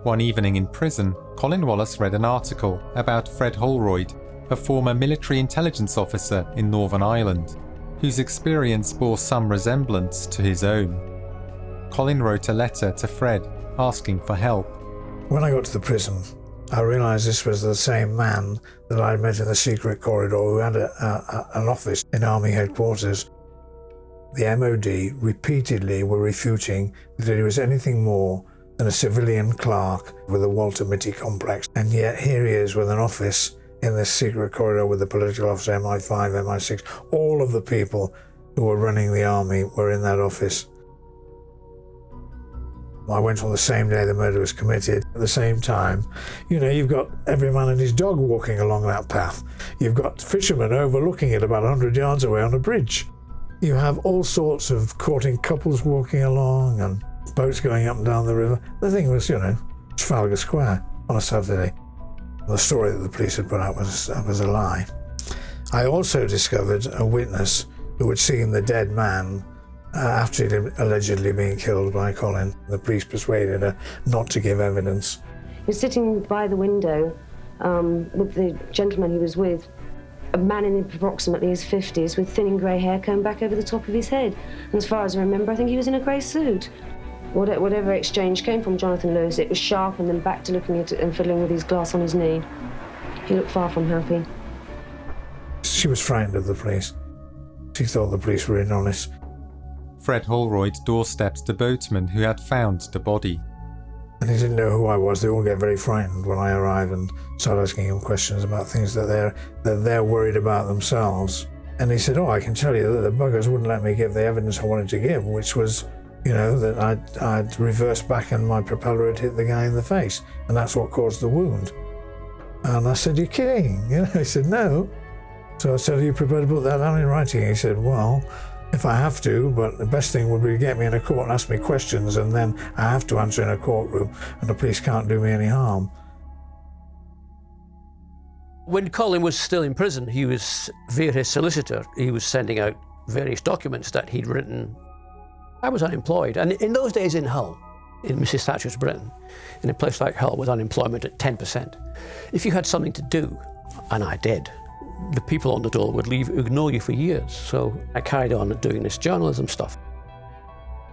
One evening in prison, Colin Wallace read an article about Fred Holroyd, a former military intelligence officer in Northern Ireland, whose experience bore some resemblance to his own. Colin wrote a letter to Fred asking for help. When I got to the prison, I realised this was the same man that I met in the secret corridor who had an office in Army headquarters. The MOD repeatedly were refuting that he was anything more than a civilian clerk with a Walter Mitty complex. And yet here he is with an office in this secret corridor with the political officer, MI5, MI6. All of the people who were running the army were in that office. I went on the same day the murder was committed. At the same time, you've got every man and his dog walking along that path. You've got fishermen overlooking it about 100 yards away on a bridge. You have all sorts of courting couples walking along and boats going up and down the river. The thing was, Trafalgar Square on a Saturday. The story that the police had put out was a lie. I also discovered a witness who had seen the dead man after he'd allegedly been killed by Colin. The police persuaded her not to give evidence. He was sitting by the window with the gentleman he was with, a man in approximately his 50s with thinning grey hair combed back over the top of his head. And as far as I remember, I think he was in a grey suit. Whatever exchange came from Jonathan Lewis, it was sharp and then back to looking at it and fiddling with his glass on his knee. He looked far from happy. She was frightened of the police. She thought the police were dishonest. Fred Holroyd doorsteps the boatman who had found the body. And he didn't know who I was. They all get very frightened when I arrive and start asking him questions about things that they're worried about themselves. And he said, I can tell you that the buggers wouldn't let me give the evidence I wanted to give, which was, that I'd reversed back and my propeller had hit the guy in the face. And that's what caused the wound. And I said, you're kidding? He said, no. So I said, are you prepared to put that down in writing? He said, well, if I have to, but the best thing would be to get me in a court and ask me questions, and then I have to answer in a courtroom, and the police can't do me any harm. When Colin was still in prison, he was, via his solicitor, he was sending out various documents that he'd written. I was unemployed, and in those days in Hull, in Mrs. Thatcher's Britain, in a place like Hull with unemployment at 10%, if you had something to do, and I did, the people on the dole would ignore you for years. So I carried on doing this journalism stuff.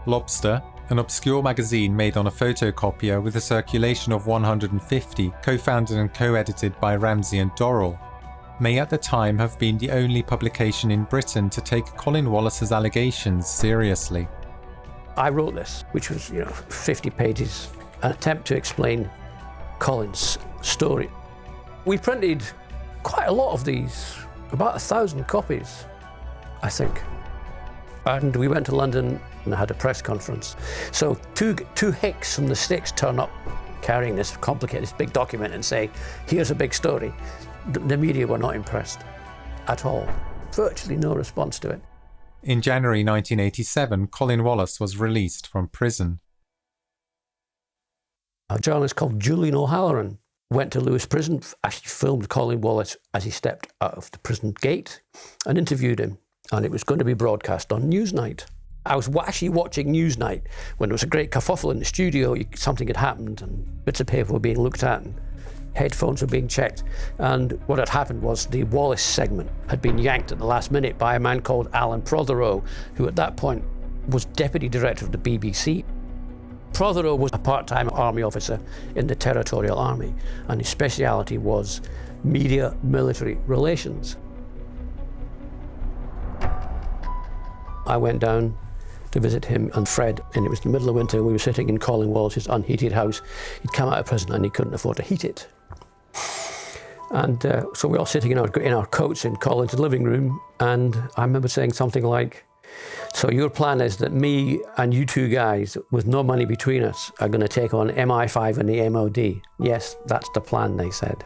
Lobster, an obscure magazine made on a photocopier with a circulation of 150, co-founded and co-edited by Ramsey and Dorrell, may at the time have been the only publication in Britain to take Colin Wallace's allegations seriously. I wrote this, which was 50 pages, an attempt to explain Colin's story. We printed quite a lot of these, about 1,000 copies, I think. And we went to London and had a press conference. So two hicks from the States turn up carrying this complicated, this big document and say, here's a big story. The media were not impressed at all. Virtually no response to it. In January 1987, Colin Wallace was released from prison. A journalist called Julian O'Halloran went to Lewis Prison, actually filmed Colin Wallace as he stepped out of the prison gate and interviewed him. And it was going to be broadcast on Newsnight. I was actually watching Newsnight when there was a great kerfuffle in the studio. Something had happened and bits of paper were being looked at and headphones were being checked. And what had happened was the Wallace segment had been yanked at the last minute by a man called Alan Prothero, who at that point was deputy director of the BBC. Prothero was a part-time army officer in the Territorial Army, and his speciality was media-military relations. I went down to visit him and Fred, and it was the middle of winter. We were sitting in Colin Wallace's unheated house. He'd come out of prison and he couldn't afford to heat it. And so we were all sitting in our coats in Colin's living room, and I remember saying something like, so your plan is that me and you two guys with no money between us are going to take on MI5 and the MOD. Yes, that's the plan, they said.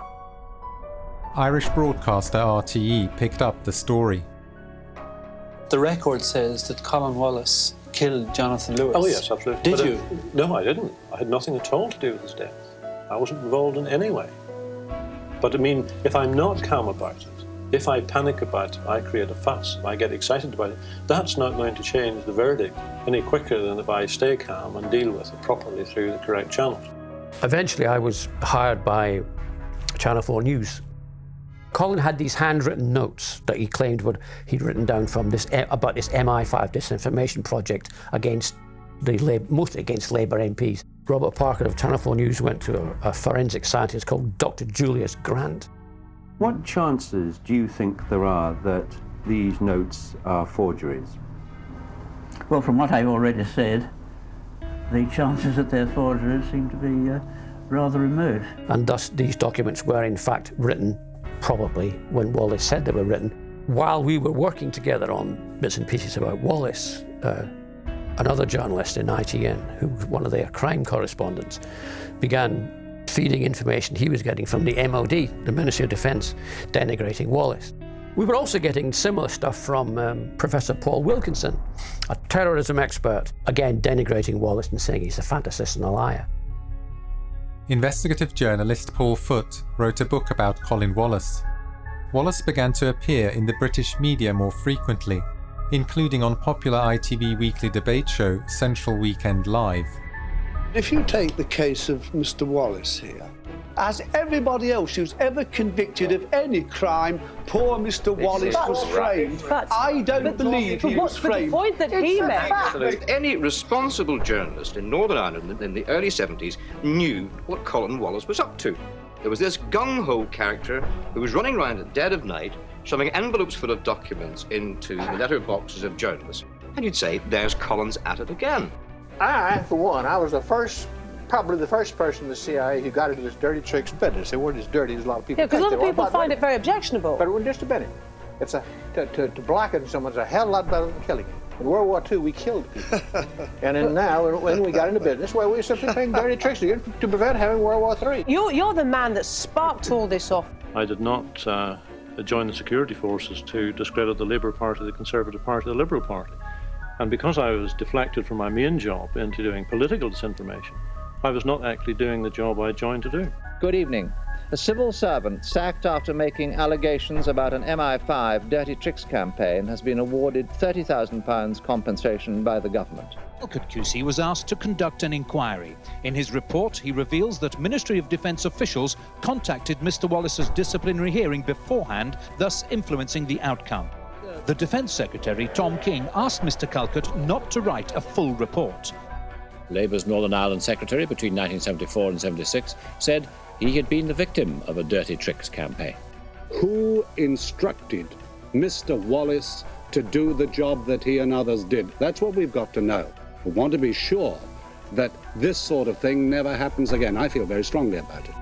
Irish broadcaster RTE picked up the story. The record says that Colin Wallace killed Jonathan Lewis. Oh yes, absolutely. Did you? No, I didn't. I had nothing at all to do with his death. I wasn't involved in any way. But I mean, if I'm not calm about it, if I panic about it, I create a fuss, I get excited about it, that's not going to change the verdict any quicker than if I stay calm and deal with it properly through the correct channels. Eventually I was hired by Channel 4 News. Colin had these handwritten notes that he claimed he'd written down from about this MI5 disinformation project against mostly against Labour MPs. Robert Parker of Channel 4 News went to a forensic scientist called Dr. Julius Grant. What chances do you think there are that these notes are forgeries? Well, from what I've already said, the chances that they're forgeries seem to be rather remote. And thus these documents were in fact written probably when Wallace said they were written. While we were working together on bits and pieces about Wallace, another journalist in ITN, who was one of their crime correspondents, began feeding information he was getting from the MOD, the Ministry of Defence, denigrating Wallace. We were also getting similar stuff from Professor Paul Wilkinson, a terrorism expert, again denigrating Wallace and saying he's a fantasist and a liar. Investigative journalist Paul Foote wrote a book about Colin Wallace. Wallace began to appear in the British media more frequently, including on popular ITV weekly debate show Central Weekend Live. If you take the case of Mr. Wallace here, as everybody else who's ever convicted of any crime, poor Mr. Wallace was framed. I don't believe he was framed. The point that he made. Any responsible journalist in Northern Ireland in the early 70s knew what Colin Wallace was up to. There was this gung-ho character who was running around at dead of night, shoving envelopes full of documents into the letterboxes of journalists. And you'd say, there's Colin's at it again. I, for one, I was probably the first person in the CIA who got into this dirty tricks business. They weren't as dirty as a lot of people Yeah, because a lot of people find it very objectionable. But it wasn't just a minute. It's to blacken someone's a hell of a lot better than killing him. In World War II, we killed people. And then now, when we got into business, well, we were simply playing dirty tricks to prevent having World War III. You're the man that sparked all this off. I did not join the security forces to discredit the Labour Party, the Conservative Party, the Liberal Party. And because I was deflected from my main job into doing political disinformation, I was not actually doing the job I joined to do. Good evening. A civil servant sacked after making allegations about an MI5 dirty tricks campaign has been awarded £30,000 compensation by the government. Calcutt QC was asked to conduct an inquiry. In his report, he reveals that Ministry of Defence officials contacted Mr. Wallace's disciplinary hearing beforehand, thus influencing the outcome. The Defence Secretary, Tom King, asked Mr. Calcutt not to write a full report. Labour's Northern Ireland Secretary between 1974 and 76 said he had been the victim of a dirty tricks campaign. Who instructed Mr. Wallace to do the job that he and others did? That's what we've got to know. We want to be sure that this sort of thing never happens again. I feel very strongly about it.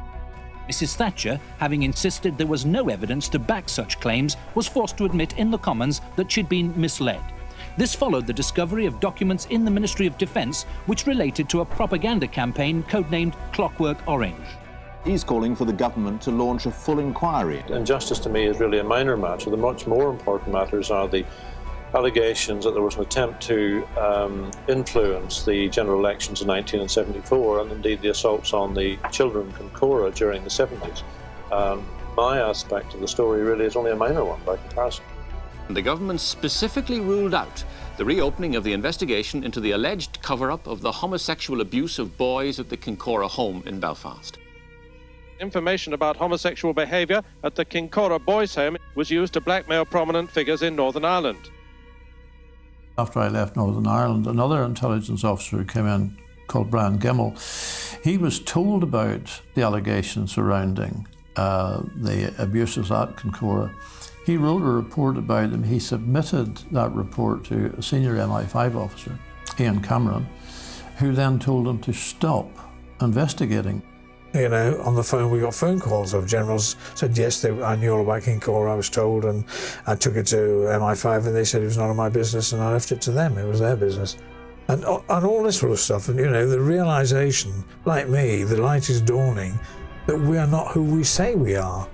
Mrs. Thatcher, having insisted there was no evidence to back such claims, was forced to admit in the Commons that she'd been misled. This followed the discovery of documents in the Ministry of Defence which related to a propaganda campaign codenamed Clockwork Orange. He's calling for the government to launch a full inquiry. Injustice to me is really a minor matter. The much more important matters are the allegations that there was an attempt to influence the general elections in 1974 and indeed the assaults on the children in Kincora during the 70s. My aspect of the story really is only a minor one by comparison. The government specifically ruled out the reopening of the investigation into the alleged cover-up of the homosexual abuse of boys at the Kincora home in Belfast. Information about homosexual behaviour at the Kincora boys' home was used to blackmail prominent figures in Northern Ireland. After I left Northern Ireland, another intelligence officer who came in called Brian Gimmel, he was told about the allegations surrounding the abuses at Kincora. He wrote a report about them. He submitted that report to a senior MI5 officer, Ian Cameron, who then told him to stop investigating. You know, on the phone we got phone calls of generals said, yes, I knew all about Kincora, I was told, and I took it to MI5 and they said it was none of my business and I left it to them, it was their business. And all this sort of stuff, and you know, the realisation, like me, the light is dawning, that we are not who we say we are.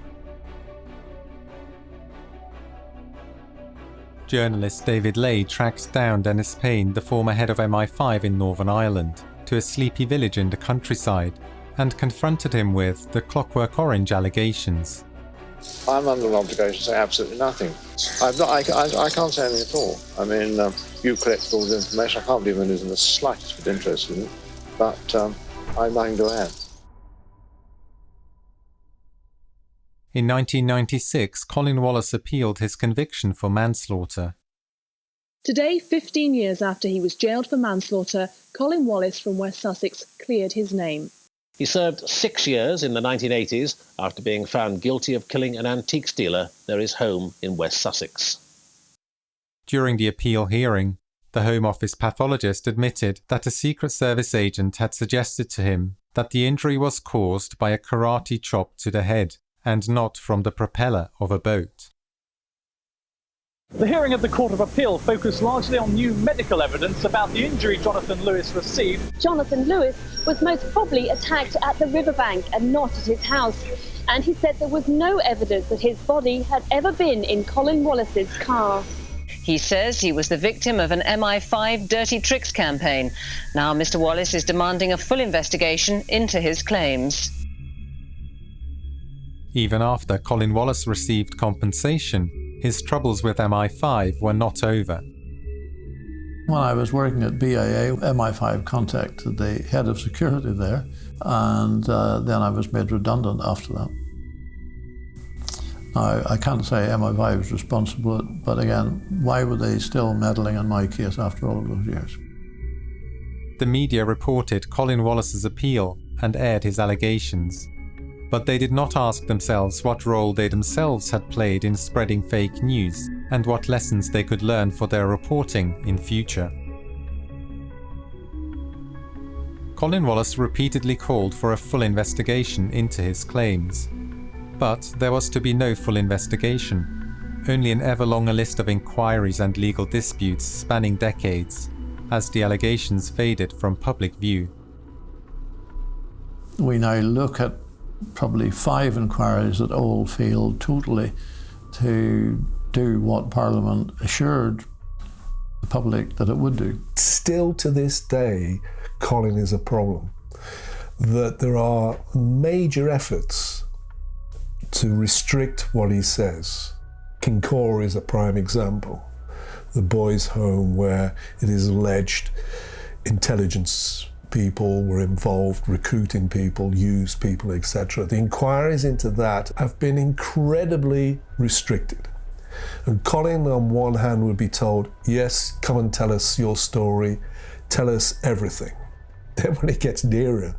Journalist David Lay tracked down Dennis Payne, the former head of MI5 in Northern Ireland, to a sleepy village in the countryside, and confronted him with the Clockwork Orange allegations. I'm under no obligation to say absolutely nothing. I can't say anything at all. I mean, you collect all the information. I can't believe anyone is in the slightest bit interested in it, but I've nothing to add. In 1996, Colin Wallace appealed his conviction for manslaughter. Today, 15 years after he was jailed for manslaughter, Colin Wallace from West Sussex cleared his name. He served 6 years in the 1980s after being found guilty of killing an antiques dealer near his home in West Sussex. During the appeal hearing, the Home Office pathologist admitted that a Secret Service agent had suggested to him that the injury was caused by a karate chop to the head and not from the propeller of a boat. The hearing of the Court of Appeal focused largely on new medical evidence about the injury Jonathan Lewis received. Jonathan Lewis was most probably attacked at the riverbank and not at his house. And he said there was no evidence that his body had ever been in Colin Wallace's car. He says he was the victim of an MI5 dirty tricks campaign. Now Mr. Wallace is demanding a full investigation into his claims. Even after Colin Wallace received compensation, his troubles with MI5 were not over. When I was working at BAA, MI5 contacted the head of security there, and then I was made redundant after that. Now, I can't say MI5 was responsible, but again, why were they still meddling in my case after all of those years? The media reported Colin Wallace's appeal and aired his allegations, but they did not ask themselves what role they themselves had played in spreading fake news and what lessons they could learn for their reporting in future. Colin Wallace repeatedly called for a full investigation into his claims. But there was to be no full investigation, only an ever-longer list of inquiries and legal disputes spanning decades, as the allegations faded from public view. We now look at probably 5 inquiries that all failed totally to do what Parliament assured the public that it would do. Still to this day, Colin is a problem. That there are major efforts to restrict what he says. Kincora is a prime example. The boys' home where it is alleged intelligence people were involved, recruiting people, used people, etc. The inquiries into that have been incredibly restricted. And Colin, on one hand, would be told, yes, come and tell us your story, tell us everything. Then when it gets nearer,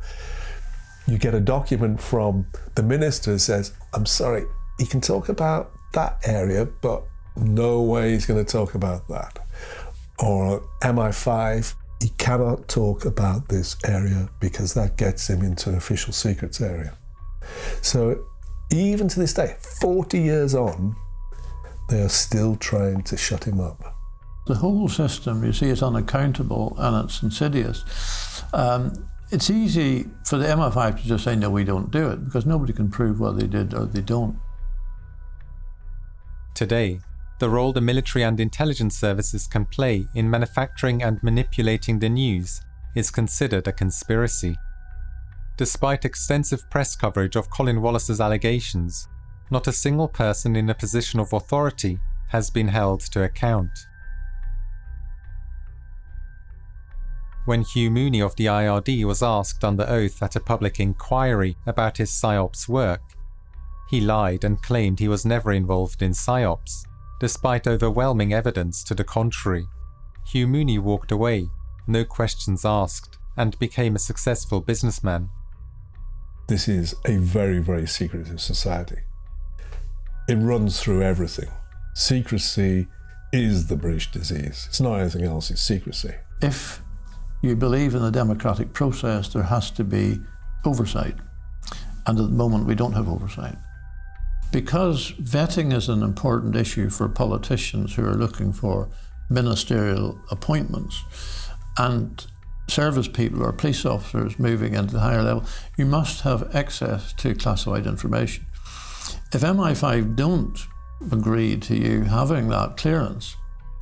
you get a document from the minister that says, I'm sorry, he can talk about that area, but no way he's going to talk about that. Or MI5, he cannot talk about this area because that gets him into an official secrets area. So even to this day, 40 years on, they are still trying to shut him up. The whole system, you see, is unaccountable and it's insidious. It's easy for the MI5 to just say, no, we don't do it, because nobody can prove whether they did or they don't. Today, the role the military and intelligence services can play in manufacturing and manipulating the news is considered a conspiracy. Despite extensive press coverage of Colin Wallace's allegations, not a single person in a position of authority has been held to account. When Hugh Mooney of the IRD was asked under oath at a public inquiry about his PSYOPs work, he lied and claimed he was never involved in PSYOPs, despite overwhelming evidence to the contrary. Hugh Mooney walked away, no questions asked, and became a successful businessman. This is a very, very secretive society. It runs through everything. Secrecy is the British disease. It's not anything else, it's secrecy. If you believe in the democratic process, there has to be oversight. And at the moment, we don't have oversight. Because vetting is an important issue for politicians who are looking for ministerial appointments and service people or police officers moving into the higher level, you must have access to classified information. If MI5 don't agree to you having that clearance,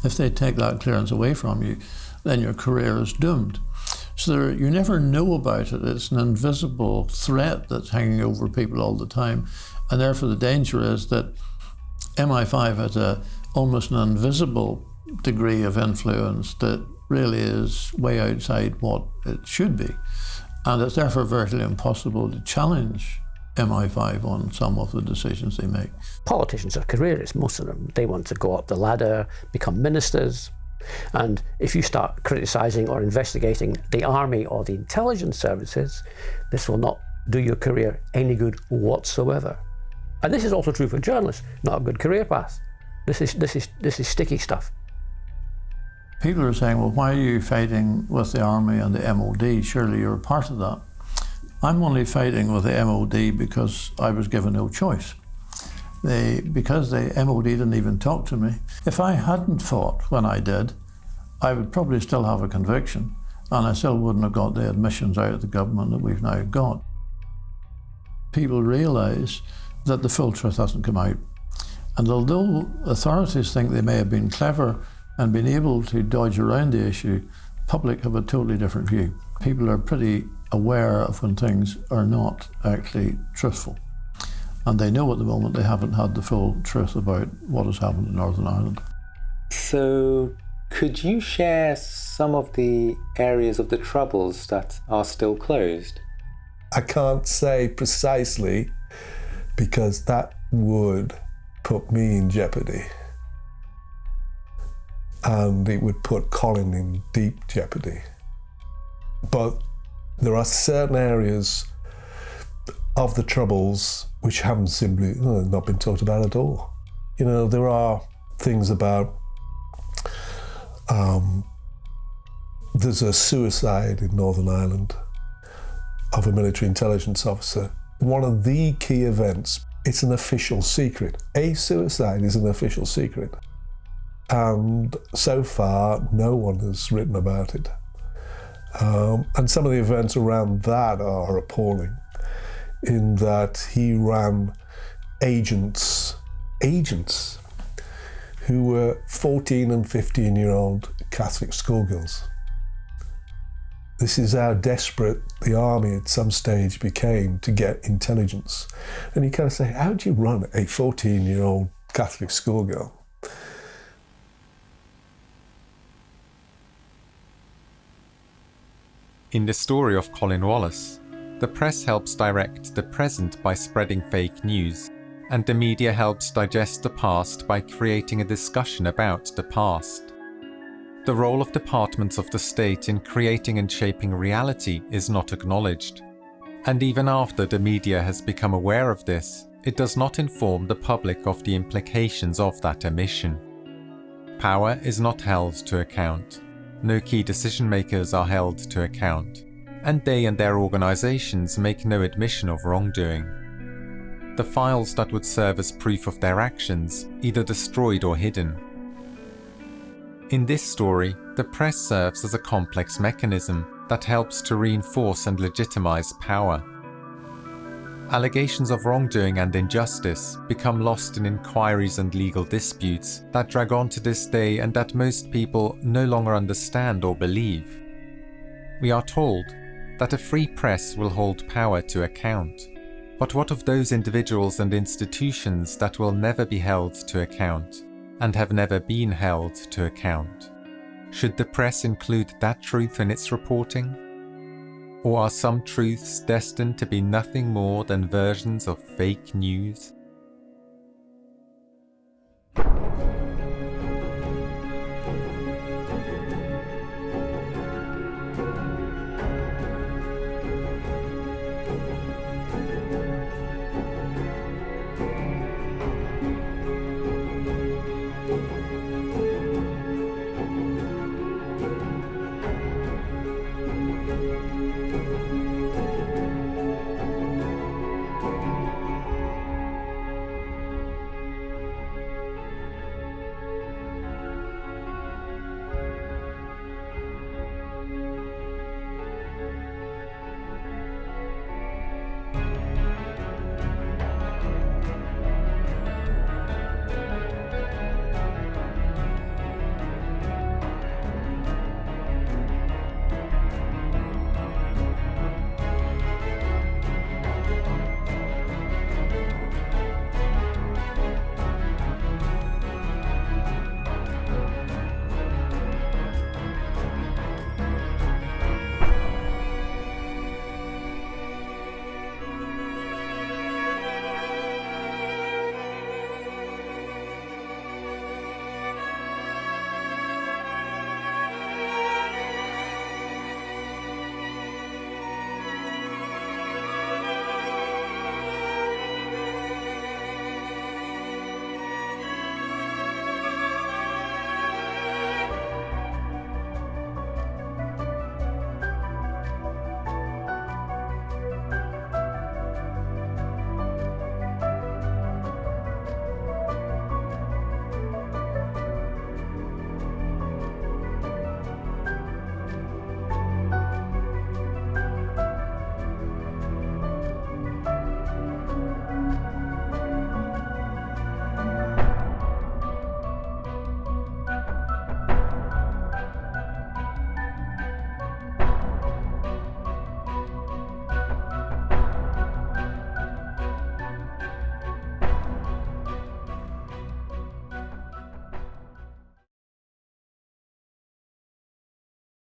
if they take that clearance away from you, then your career is doomed. So you never know about it. It's an invisible threat that's hanging over people all the time. And therefore the danger is that MI5 has almost an invisible degree of influence that really is way outside what it should be. And it's therefore virtually impossible to challenge MI5 on some of the decisions they make. Politicians are careerists, most of them. They want to go up the ladder, become ministers. And if you start criticising or investigating the army or the intelligence services, this will not do your career any good whatsoever. And this is also true for journalists, not a good career path. This is sticky stuff. People are saying, well, why are you fighting with the army and the MOD? Surely you're a part of that. I'm only fighting with the MOD because I was given no choice. Because the MOD didn't even talk to me. If I hadn't fought when I did, I would probably still have a conviction, and I still wouldn't have got the admissions out of the government that we've now got. People realise that the full truth hasn't come out. And although authorities think they may have been clever and been able to dodge around the issue, the public have a totally different view. People are pretty aware of when things are not actually truthful. And they know at the moment they haven't had the full truth about what has happened in Northern Ireland. So could you share some of the areas of the Troubles that are still closed? I can't say precisely because that would put me in jeopardy. And it would put Colin in deep jeopardy. But there are certain areas of the Troubles which haven't simply not been talked about at all. You know, there are things about there's a suicide in Northern Ireland of a military intelligence officer. One of the key events, it's an official secret. A suicide is an official secret. And so far, no one has written about it. And some of the events around that are appalling, in that he ran agents who were 14 and 15-year-old Catholic schoolgirls. This is how desperate the army at some stage became to get intelligence. And you kind of say, how do you run a 14-year-old Catholic schoolgirl? In the story of Colin Wallace, the press helps direct the present by spreading fake news, and the media helps digest the past by creating a discussion about the past. The role of departments of the state in creating and shaping reality is not acknowledged. And even after the media has become aware of this, it does not inform the public of the implications of that omission. Power is not held to account. No key decision makers are held to account, and they and their organisations make no admission of wrongdoing. the files that would serve as proof of their actions, either destroyed or hidden. In this story, the press serves as a complex mechanism that helps to reinforce and legitimize power. Allegations of wrongdoing and injustice become lost in inquiries and legal disputes that drag on to this day and that most people no longer understand or believe. We are told that a free press will hold power to account. But what of those individuals and institutions that will never be held to account, and have never been held to account? Should the press include that truth in its reporting? Or are some truths destined to be nothing more than versions of fake news?